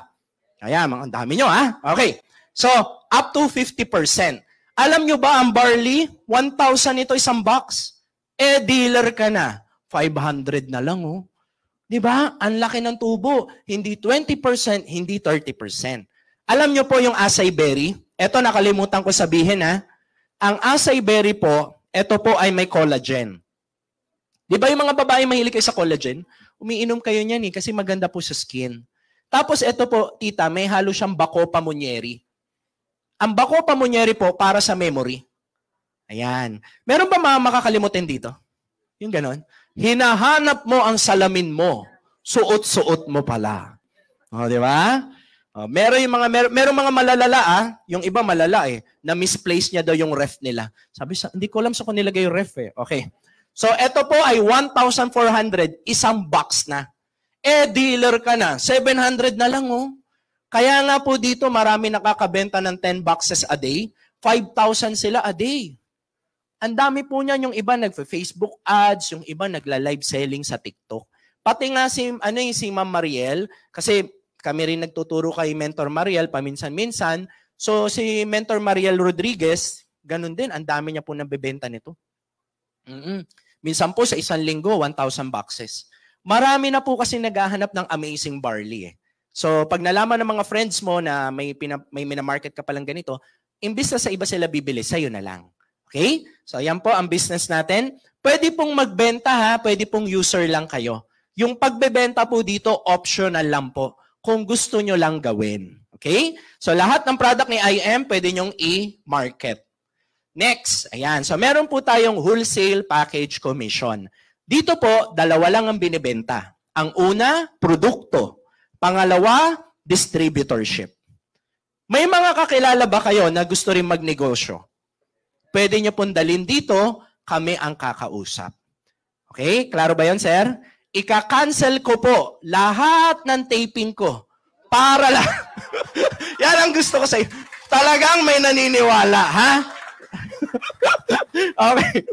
Ayan, ang dami nyo, ha? Okay. So, up to 50%. Alam nyo ba ang barley? 1,000 ito isang box. Dealer ka na. 500 na lang, oh. Di ba? Ang laki ng tubo. Hindi 20%, hindi 30%. Alam nyo po yung acai berry? Ito, nakalimutan ko sabihin, ha? Ang acai berry po, ito po ay may collagen. Di ba yung mga babae mahilig kayo sa collagen? Umiinom kayo niyan, kasi maganda po sa skin. Tapos ito po, tita, may halo siyang bako pamunyeri. Ang bako pamunyeri po, para sa memory. Ayan. Meron ba mga makakalimutin dito? Yung ganon. Hinahanap mo ang salamin mo. Suot-suot mo pala. O, di ba? Meron mga malalala, yung iba malala na misplace niya daw yung ref nila. Sabi, hindi ko alam sa kung nilagay yung ref Okay. So, ito po ay 1,400, isang box na. Dealer ka na, 700 na lang, oh. Kaya nga po dito, marami nakakabenta ng 10 boxes a day. 5,000 sila a day. Ang dami po niyan, yung iba nagfe-Facebook ads, yung iba nagla-live selling sa TikTok. Pati nga si Ma'am Mariel, kasi kami rin nagtuturo kay Mentor Mariel paminsan-minsan. So si Mentor Mariel Rodriguez, ganun din, ang dami niya po nabebenta nito. Minsan po sa isang linggo, 1,000 boxes. Marami na po kasi naghahanap ng amazing barley. So pag nalaman ng mga friends mo na may minamarket ka palang ganito, imbis na sa iba sila bibili, sa'yo na lang. Okay? So, yan po ang business natin. Pwede pong magbenta, ha? Pwede pong user lang kayo. Yung pagbebenta po dito, optional lang po. Kung gusto nyo lang gawin. Okay? So, lahat ng product ni IM, pwede nyong i-market. Next, ayan. So, meron po tayong wholesale package commission. Dito po, 2 lang ang binibenta. Ang una, produkto. Pangalawa, distributorship. May mga kakilala ba kayo na gusto rin magnegosyo? Pwede nyo pong dalhin dito, kami ang kakausap. Okay? Klaro ba yun, sir? Ika-cancel ko po lahat ng taping ko para lang. Yan ang gusto ko sa iyo. Talagang may naniniwala, ha? Okay.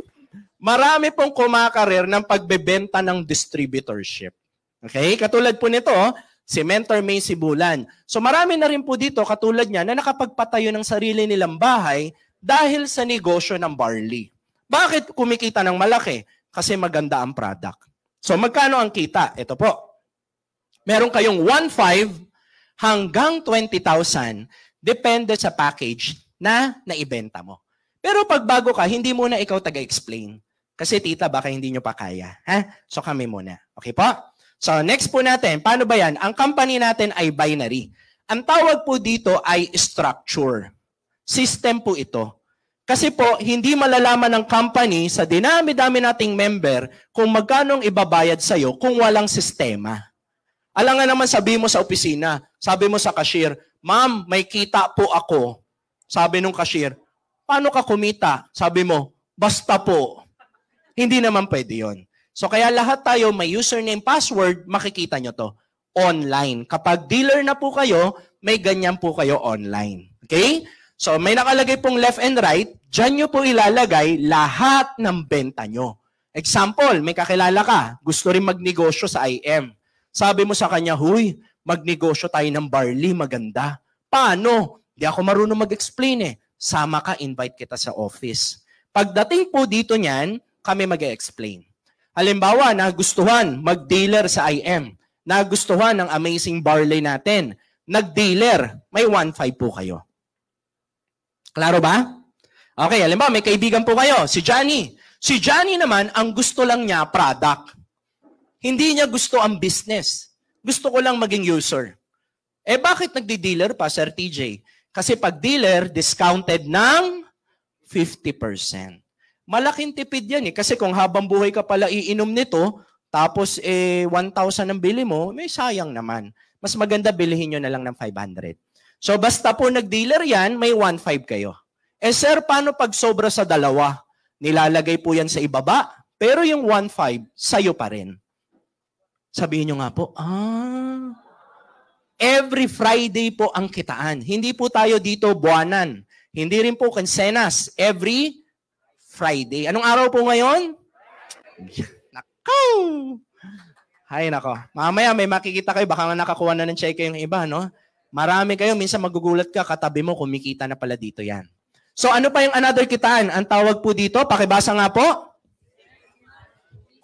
Marami pong kumakarir ng pagbebenta ng distributorship. Okay? Katulad po nito, si Mentor May Sibulan. So marami na rin po dito, katulad niya, na nakapagpatayo ng sarili nilang bahay dahil sa negosyo ng barley. Bakit kumikita ng malaki? Kasi maganda ang product. So magkano ang kita? Ito po. Meron kayong 1,500 hanggang 20,000 depende sa package na naibenta mo. Pero pag bago ka, hindi muna ikaw taga-explain. Kasi tita, baka hindi nyo pa kaya. Ha? So kami muna. Okay po? So next po natin, paano ba yan? Ang company natin ay binary. Ang tawag po dito ay structure. System po ito. Kasi po, hindi malalaman ng company sa dinami-dami nating member kung magkano ang ibabayad sa'yo kung walang sistema. Alam nga naman sabi mo sa opisina, sabi mo sa cashier, ma'am, may kita po ako. Sabi nung cashier, paano ka kumita? Sabi mo, basta po. Hindi naman pwede yon. So kaya lahat tayo may username, password, makikita nyo to. Online. Kapag dealer na po kayo, may ganyan po kayo online. Okay? So may nakalagay pong left and right, dyan nyo po ilalagay lahat ng benta nyo. Example, may kakilala ka, gusto rin magnegosyo sa IM. Sabi mo sa kanya, huy, magnegosyo tayo ng barley, maganda. Paano? Di ako marunong mag-explain Sama ka, invite kita sa office. Pagdating po dito niyan, kami mag-explain. Halimbawa, nagustuhan mag-dealer sa IM. Nagustuhan ng amazing barley natin. Nag-dealer, may 1,500 po kayo. Klaro ba? Okay, halimbawa, may kaibigan po kayo, si Johnny. Si Johnny naman, ang gusto lang niya, product. Hindi niya gusto ang business. Gusto ko lang maging user. Bakit nagdi-dealer pa, Sir TJ? Kasi pag dealer, discounted ng 50%. Malaking tipid yan eh. Kasi kung habang buhay ka pala iinom nito, tapos 1,000 ang bili mo, may sayang naman. Mas maganda bilihin nyo na lang ng 500. So basta po nag-dealer yan, may 1,500 kayo. Sir, paano pag sobra sa dalawa? Nilalagay po yan sa ibaba, pero yung 1,500, sa'yo pa rin. Sabihin nyo nga po, every Friday po ang kitaan. Hindi po tayo dito buwanan. Hindi rin po kansenas. Every Friday. Anong araw po ngayon? Nako! Hay nako. Mamaya may makikita kayo, baka nga nakakuha na ng cheque yung iba, no? Marami kayo, minsan magugulat ka, katabi mo, kumikita na pala dito yan. So ano pa yung another kitaan? Ang tawag po dito, pakibasa nga po.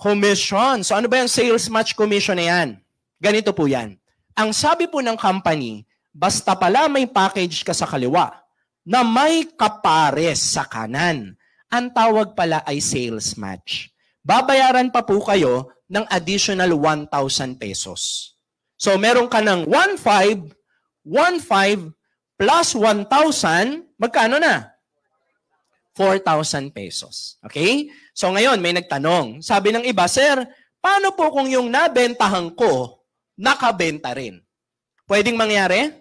Commission. So ano ba yung sales match commission na yan? Ganito po yan. Ang sabi po ng company, basta pala may package ka sa kaliwa na may kapares sa kanan, ang tawag pala ay sales match. Babayaran pa po kayo ng additional 1,000 pesos. So meron ka ng 1,500 plus 1,000, magkano na? 4,000 pesos. Okay? So ngayon, may nagtanong. Sabi ng iba, Sir, paano po kung yung nabentahan ko, nakabenta rin? Pwedeng mangyari?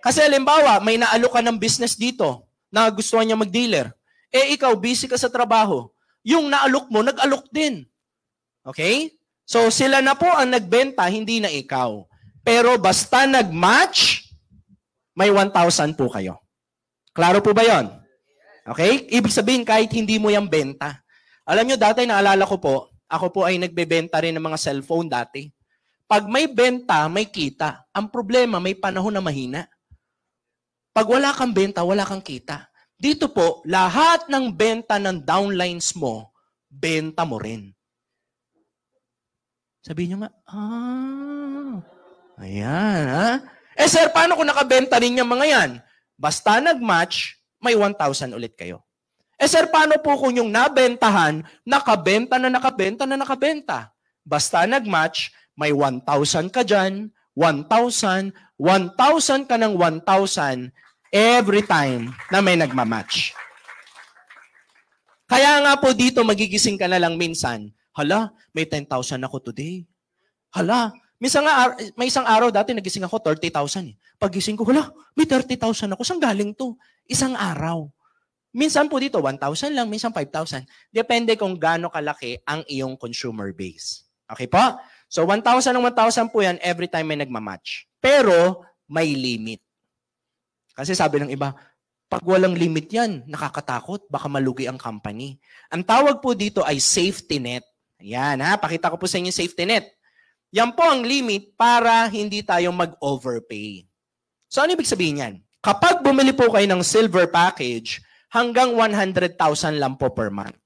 Kasi halimbawa, may naalok ka ng business dito na gustuhan niya mag-dealer. Ikaw, busy ka sa trabaho. Yung naalok mo, nag-alok din. Okay? So sila na po ang nagbenta, hindi na ikaw. Pero basta nag-match, may 1,000 po kayo. Klaro po ba yon? Okay? Ibig sabihin, kahit hindi mo yung benta. Alam nyo, dati naalala ko po, ako po ay nagbebenta rin ng mga cellphone dati. Pag may benta, may kita. Ang problema, may panahon na mahina. Pag wala kang benta, wala kang kita. Dito po, lahat ng benta ng downlines mo, benta mo rin. Sabihin nyo nga, ayan, ha? Sir, paano kung nakabenta rin yung mga yan? Basta nag-match, may 1,000 ulit kayo. Sir, paano po kung yung nabentahan, nakabenta na nakabenta na nakabenta? Basta nag-match, may 1,000 ka dyan, 1,000, 1,000 ka ng 1,000 every time na may nagmamatch. Kaya nga po dito, magigising ka na lang minsan, hala, may 10,000 ako today. Hala, minsan nga, may isang araw dati nagising ako, 30,000 eh. Paggising ko, hala, may 30,000 ako. Saan galing to? Isang araw. Minsan po dito, 1,000 lang, minsan 5,000. Depende kung gaano kalaki ang iyong consumer base. Okay po? So 1,000 ng 1,000 po yan every time may nagmamatch. Pero may limit. Kasi sabi ng iba, pag walang limit yan, nakakatakot, baka malugi ang company. Ang tawag po dito ay safety net. Ayan ha, pakita ko po sa inyo safety net. Yan po ang limit para hindi tayo mag-overpay. So ano ibig sabihin yan? Kapag bumili po kayo ng silver package, hanggang 100,000 lang po per month.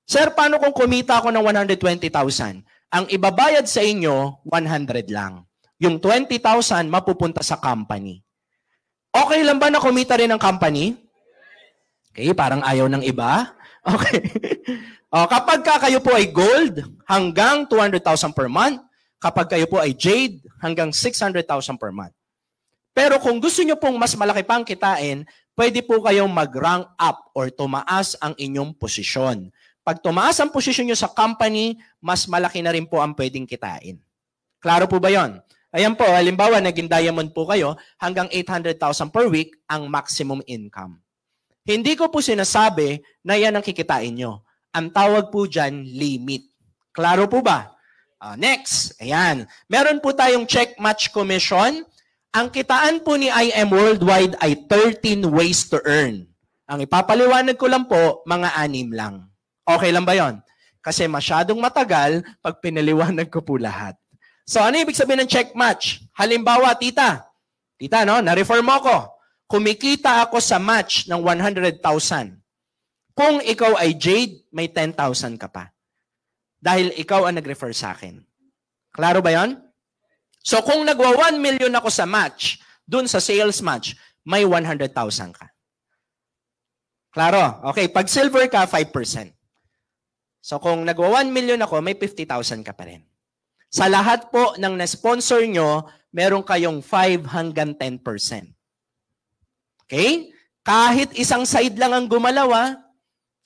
Sir, paano kung kumita ako ng 120,000? Ang ibabayad sa inyo, 100 lang. Yung 20,000 mapupunta sa company. Okay lang ba na kumita rin ng company? Okay, parang ayaw ng iba. Okay. Kapag kayo po ay gold, hanggang 200,000 per month. Kapag kayo po ay jade, hanggang 600,000 per month. Pero kung gusto nyo pong mas malaki pang kitain, pwede po kayong mag-rank up or tumaas ang inyong posisyon. Pag tumaas ang posisyon nyo sa company, mas malaki na rin po ang pwedeng kitain. Klaro po ba yon? Ayan po, halimbawa, naging diamond po kayo, hanggang 800,000 per week ang maximum income. Hindi ko po sinasabi na yan ang kikitain nyo. Ang tawag po dyan, limit. Klaro po ba? Next, ayan. Meron po tayong check match commission. Ang kitaan po ni IM Worldwide ay 13 ways to earn. Ang ipapaliwanag ko lang po, mga 6 lang. Okay lang ba yon? Kasi masyadong matagal pag pinaliwanag ko po lahat. So ano ibig sabihin ng check match? Halimbawa, tita, no, na-refer mo ako. Kumikita ako sa match ng 100,000. Kung ikaw ay jade, may 10,000 ka pa. Dahil ikaw ang nag-refer sa akin. Klaro ba yon? So kung nagwa 1 million ako sa match, dun sa sales match, may 100,000 ka. Klaro? Okay, pag silver ka, 5%. So kung nagwa 1 million ako, may 50,000 ka pa rin. Sa lahat po ng na-sponsor nyo, meron kayong 5 hanggang 10%. Okay? Kahit isang side lang ang gumalaw,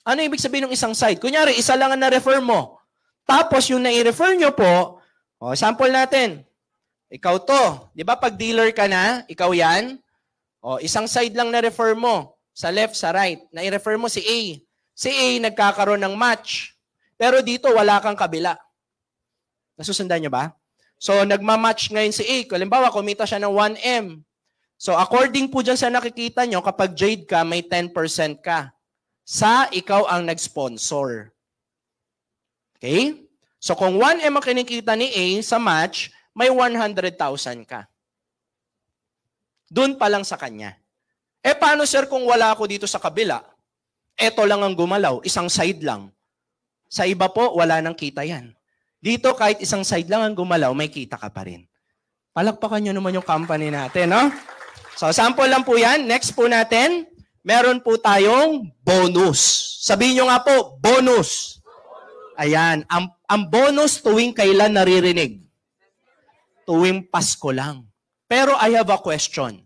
Ano ibig sabihin ng isang side? Kunyari, isa lang ang na-refer mo. Tapos yung nai-refer nyo po, sample natin. Ikaw to. Di ba pag dealer ka na, ikaw yan? Isang side lang na-refer mo. Sa left, sa right. Nai-refer mo si A. Si A nagkakaroon ng match. Pero dito, wala kang kabila. Nasusundan nyo ba? So, nagmamatch ngayon si A. Halimbawa, kumita siya ng 1M. So, according po dyan sa nakikita nyo, kapag Jade ka, may 10% ka. Sa ikaw ang nag-sponsor. Okay? So, kung 1M ang kinikita ni A sa match, may 100,000 ka. Doon pa lang sa kanya. Paano sir kung wala ako dito sa kabila? Ito lang ang gumalaw, isang side lang. Sa iba po, wala nang kita yan. Dito, kahit isang side lang ang gumalaw, may kita ka pa rin. Palakpakan nyo naman yung company natin, no? So, sample lang po yan. Next po natin, meron po tayong bonus. Sabihin nyo nga po, bonus. Ayan, ang bonus tuwing kailan naririnig? Tuwing Pasko lang. Pero I have a question.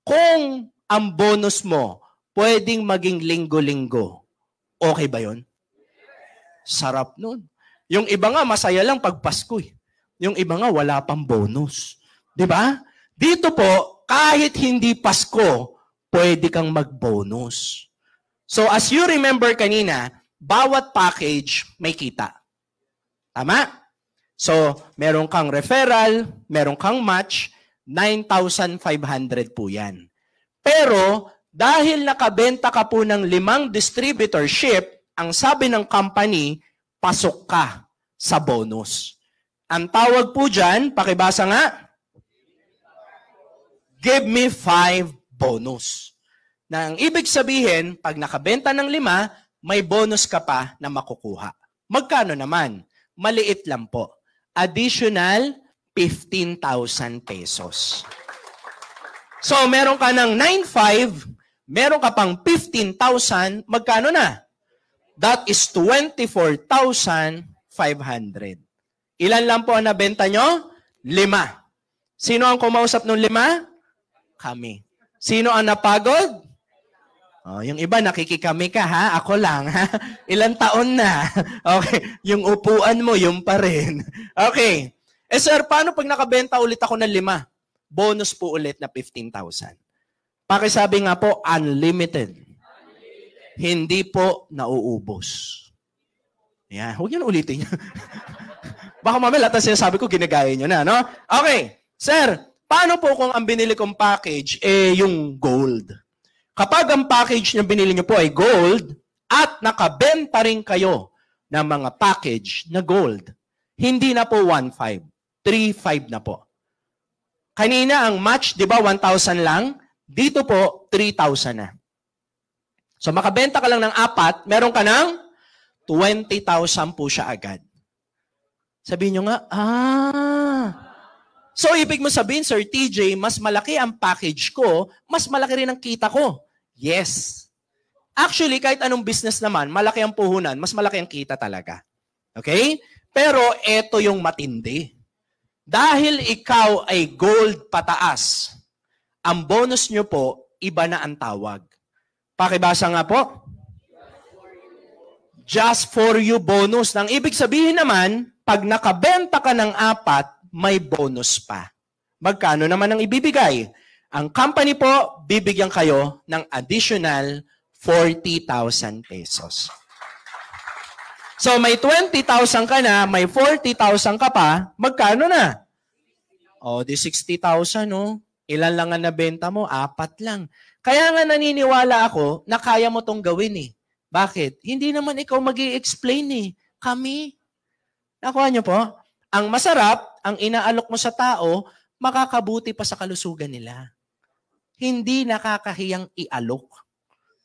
Kung ang bonus mo pwedeng maging linggo-linggo, okay ba yun? Sarap nun. Yung iba nga, masaya lang pag Pasko. Yung iba nga, wala pang bonus. Di ba? Dito po, kahit hindi Pasko, pwede kang mag-bonus. So as you remember kanina, bawat package may kita. Tama? So, meron kang referral, meron kang match, 9,500 po yan. Pero, dahil nakabenta ka po ng 5 distributorship, ang sabi ng company, pasok ka sa bonus. Ang tawag po dyan, pakibasa nga, give me 5 bonus. Na ang ibig sabihin, pag nakabenta ng 5, may bonus ka pa na makukuha. Magkano naman? Maliit lang po. Additional 15,000 pesos. So, meron ka ng 9,500, meron ka pang 15,000, magkano na? That is 24,500. Ilan lang po ang nabenta nyo? 5. Sino ang kumausap ng 5? Kami. Sino ang napagod? Yung iba nakikikami ka ha, ako lang ha. Ilang taon na? Okay, yung upuan mo, yung pa rin. Okay. Sir, paano pag nakabenta ulit ako ng 5? Bonus po ulit na 15,000. Pakisabi nga po, unlimited. Hindi po nauubos. Yan, huwag nyo na ulitin. Baka mamaya lahat ng sinasabi ko, ginagaya nyo na, no? Okay. Sir, paano po kung ang binili kong package, yung gold? Kapag ang package na binili nyo po ay gold at nakabenta rin kayo ng mga package na gold, hindi na po 1,500, 3,500 na po. Kanina ang match, di ba, 1,000 lang? Dito po, 3,000 na. So makabenta ka lang ng 4, meron ka ng 20,000 po siya agad. Sabihin nyo nga, So, ibig mo sabihin, Sir TJ, mas malaki ang package ko, mas malaki rin ang kita ko. Yes. Actually, kahit anong business naman, malaki ang puhunan, mas malaki ang kita talaga. Okay? Pero, eto yung matindi. Dahil ikaw ay gold pataas, ang bonus nyo po, iba na ang tawag. Pakibasa nga po. Just for you bonus. Nang ibig sabihin naman, pag nakabenta ka ng 4, may bonus pa. Magkano naman ang ibibigay? Ang company po, bibigyan kayo ng additional 40,000 pesos. So may 20,000 ka na, may 40,000 ka pa, magkano na? Di 60,000, no? Ilan lang ang nabenta mo? 4 lang. Kaya nga naniniwala ako na kaya mo tong gawin eh. Bakit? Hindi naman ikaw mag-i-explain eh. Kami. Nakuha niyo po? Ang masarap, ang inaalok mo sa tao, makakabuti pa sa kalusugan nila. Hindi nakakahiyang ialok.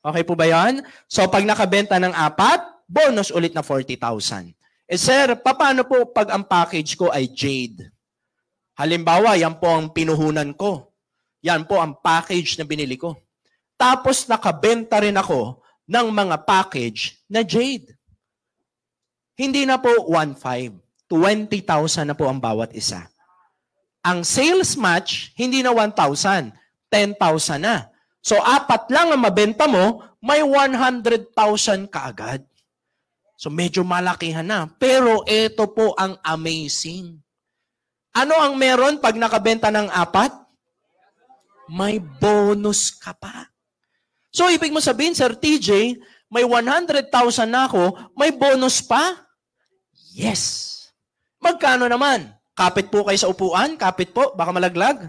Okay po ba yan? So pag nakabenta ng 4, bonus ulit na 40,000. Sir, paano po pag ang package ko ay jade? Halimbawa, yan po ang pinuhunan ko. Yan po ang package na binili ko. Tapos nakabenta rin ako ng mga package na jade. Hindi na po 1,500. 20,000 na po ang bawat isa. Ang sales match, hindi na 1,000. 10,000 na. So, 4 lang ang mabenta mo, may 100,000 kaagad. So, medyo malakihan na. Pero ito po ang amazing. Ano ang meron pag nakabenta ng 4? May bonus ka pa. So, ibig mo sabihin, Sir TJ, may 100,000 na ako, may bonus pa? Yes. Magkano naman? Kapit po kayo sa upuan? Kapit po? Baka malaglag?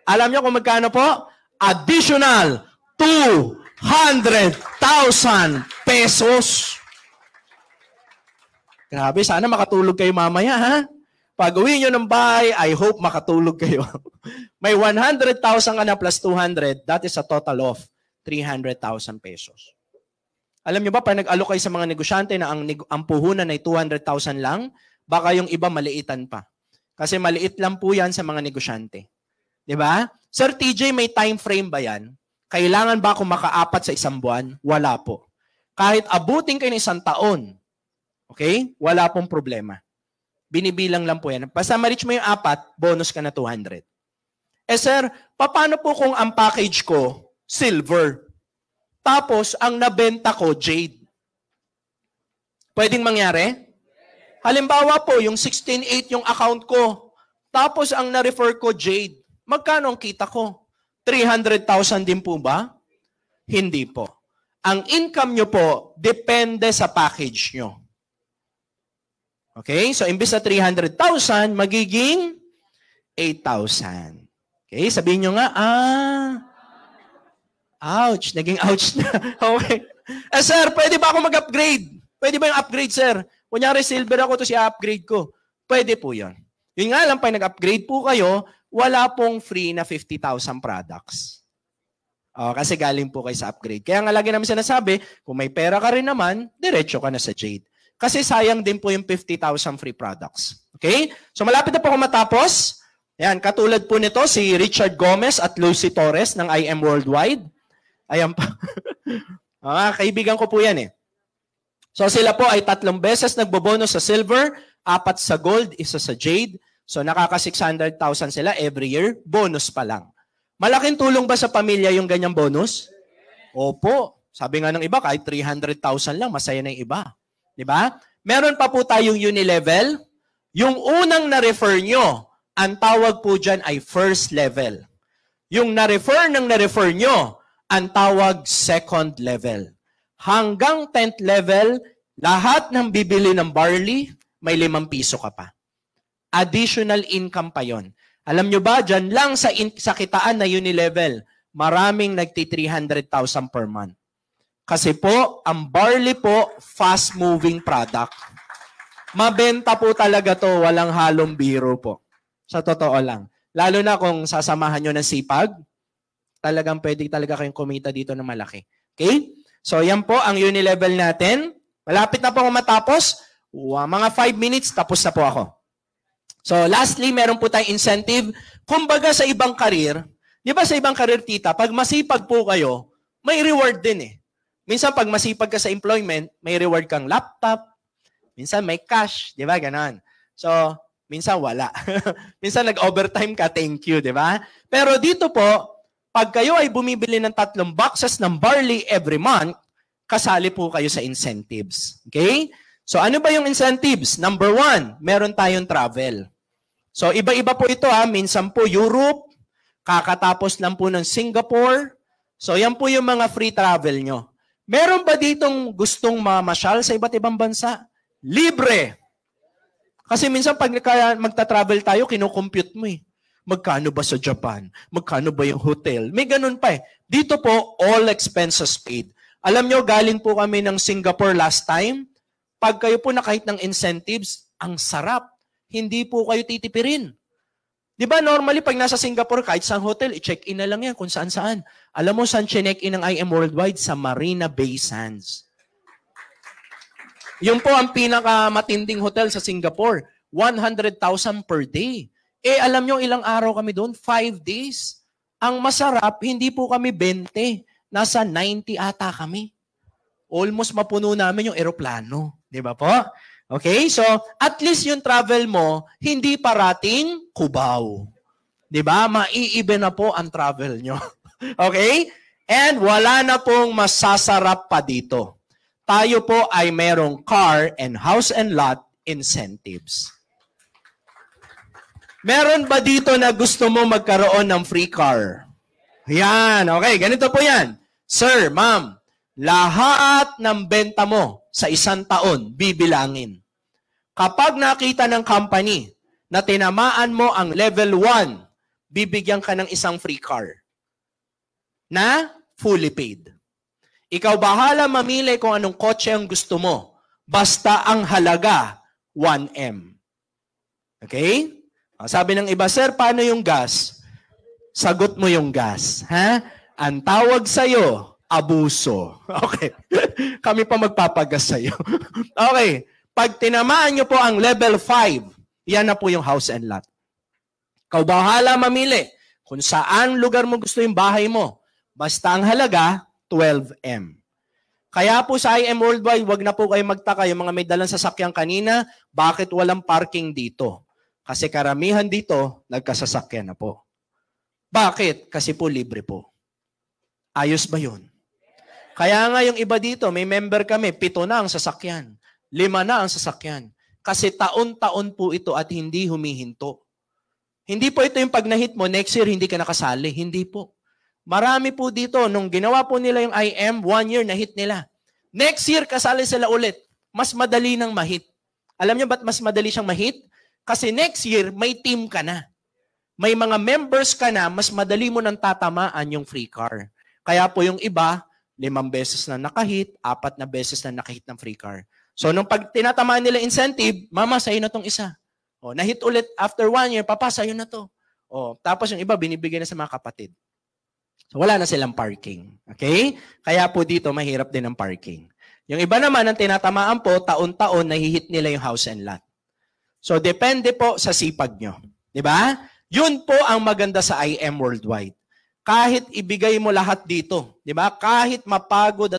Alam niyo kung magkano po? Additional 200,000 pesos. Grabe, sana makatulog kayo mamaya, ha? Pag uwi nyo ng bahay, I hope makatulog kayo. May 100,000 ka na plus 200, that is a total of 300,000 pesos. Alam nyo ba, pag nag-alok kayo sa mga negosyante na ang puhunan ay 200,000 lang, baka yung iba maliitan pa. Kasi maliit lang po yan sa mga negosyante. Diba? Sir TJ, may time frame ba yan? Kailangan ba akong makaapat sa 1 buwan? Wala po. Kahit abutin kayo ng 1 taon, okay? Wala pong problema. Binibilang lang po yan. Basta ma-reach mo yung 4, bonus ka na 200. Eh sir, paano po kung ang package ko, silver? Tapos, ang nabenta ko, jade. Pwedeng mangyari? Halimbawa po, yung 16.8 yung account ko. Tapos, ang na-refer ko, jade. Magkano ang kita ko? 300,000 din po ba? Hindi po. Ang income nyo po, depende sa package nyo. Okay? So, imbis na 300,000, magiging 8,000. Okay? Sabihin nyo nga, ouch. Naging ouch na. Okay. Sir, pwede ba ako mag-upgrade? Pwede ba yung upgrade, sir? Kunyari, silver ako, to siya upgrade ko. Pwede po yun. Yun nga lang, pag nag-upgrade po kayo, wala pong free na 50,000 products. Kasi galing po kayo sa upgrade. Kaya nga lagi namin sinasabi, kung may pera ka rin naman, diretso ka na sa Jade. Kasi sayang din po yung 50,000 free products. Okay? So malapit na po ako matapos. Ayan, katulad po nito si Richard Gomez at Lucy Torres ng IM Worldwide. Ayan pa. Kaibigan ko po yan eh. So sila po ay 3 beses nagbobonus sa silver, 4 sa gold, 1 sa jade. So nakaka 600,000 sila every year. Bonus pa lang. Malaking tulong ba sa pamilya yung ganyang bonus? Opo. Sabi nga ng iba, kahit 300,000 lang, masaya na yung iba. Diba? Meron pa po tayong unilevel. Yung unang na-refer nyo, ang tawag po dyan ay first level. Yung na-refer nyo, ang tawag second level. Hanggang 10th level, lahat ng bibili ng barley, may 5 piso ka pa. Additional income pa yon. Alam nyo ba, dyan lang sa kitaan na unilevel, maraming nagti-300,000 per month. Kasi po, ang barley po, fast-moving product. Mabenta po talaga to, walang halong biro po. Sa totoo lang. Lalo na kung sasamahan nyo ng sipag, talagang pwede talaga kayong kumita dito ng malaki. Okay? So, yan po ang unilevel natin. Malapit na po ako matapos. Mga 5 minutes, tapos na po ako. So, lastly, meron po tayong incentive. Kumbaga sa ibang career, di ba sa ibang career, tita, pag masipag po kayo, may reward din eh. Minsan, pag masipag ka sa employment, may reward kang laptop. Minsan, may cash. Di ba? Ganon. So, minsan, wala. Minsan, nag-overtime ka, thank you. Di ba? Pero dito po, pag kayo ay bumibili ng 3 boxes ng barley every month, kasali po kayo sa incentives. Okay? So, ano ba yung incentives? Number 1, meron tayong travel. So, iba-iba po ito ha. Minsan po Europe, kakatapos lang po ng Singapore. So, yan po yung mga free travel nyo. Meron ba ditong gustong mamasyal sa iba't ibang bansa? Libre! Kasi minsan pag magta-travel tayo, kinukompute mo eh. Magkano ba sa Japan? Magkano ba yung hotel? May ganun pa eh. Dito po, all expenses paid. Alam nyo, galing po kami ng Singapore last time. Pag kayo po na kahit ng incentives, ang sarap. Hindi po kayo titipirin. Di ba normally pag nasa Singapore, kahit sa hotel, i-check-in na lang yan kung saan-saan. Alam mo saan check-in ng IM Worldwide? Sa Marina Bay Sands. Yun po ang pinakamatinding hotel sa Singapore. 100,000 per day. Eh alam nyo ilang araw kami doon? 5 days. Ang masarap, hindi po kami 20. Nasa 90 ata kami. Almost mapuno namin yung eroplano. Di ba po? Okay? So, at least yung travel mo, hindi parating Cubao. Di ba? Maiiba na po ang travel nyo. Okay? And wala na pong masasarap pa dito. Tayo po ay merong car and house and lot incentives. Meron ba dito na gusto mo magkaroon ng free car? Yan, okay, ganito po yan. Sir, ma'am, lahat ng benta mo sa isang taon, bibilangin. Kapag nakita ng company na tinamaan mo ang level 1, bibigyan ka ng isang free car na fully paid. Ikaw bahala mamili kung anong kotse ang gusto mo. Basta ang halaga, 1M. Okay? Sabi ng iba, sir, paano yung gas? Sagot mo yung gas. Ha? Ang tawag sa'yo, abuso. Okay. Kami pa magpapagas sa'yo. Okay. Pag tinamaan nyo po ang level 5, yan na po yung house and lot. Ikaw bahala mamili kung saan lugar mo gusto yung bahay mo. Basta ang halaga, 12M. Kaya po sa IM Worldwide, wag na po kayo magtaka yung mga may dalang sasakyan kanina, bakit walang parking dito? Kasi karamihan dito, nagkasasakyan na po. Bakit? Kasi po libre po. Ayos ba yun? Kaya nga yung iba dito, may member kami, 7 na ang sasakyan. 5 na ang sasakyan. Kasi taon-taon po ito at hindi humihinto. Hindi po ito yung pag na-hit mo, next year hindi ka nakasali. Hindi po. Marami po dito, nung ginawa po nila yung IM, 1 year na-hit nila. Next year, kasali sila ulit. Mas madali nang ma-hit. Alam niyo ba't mas madali siyang ma-hit? Kasi next year, may team ka na. May mga members ka na, mas madali mo nang tatamaan yung free car. Kaya po yung iba, 5 beses na nakahit, 4 na beses na nakahit ng free car. So, nung pag tinatamaan nila incentive, mama, sa'yo na tong isa. O, nahit ulit after 1 year, papa, sa'yo na to. O, tapos yung iba, binibigay na sa mga kapatid. So, wala na silang parking. Okay? Kaya po dito, mahirap din ang parking. Yung iba naman, ang tinatamaan po, taon-taon, nahihit nila yung house and lot. So, depende po sa sipag nyo. Diba? Yun po ang maganda sa IM Worldwide. Kahit ibigay mo lahat dito, diba? Kahit mapagod at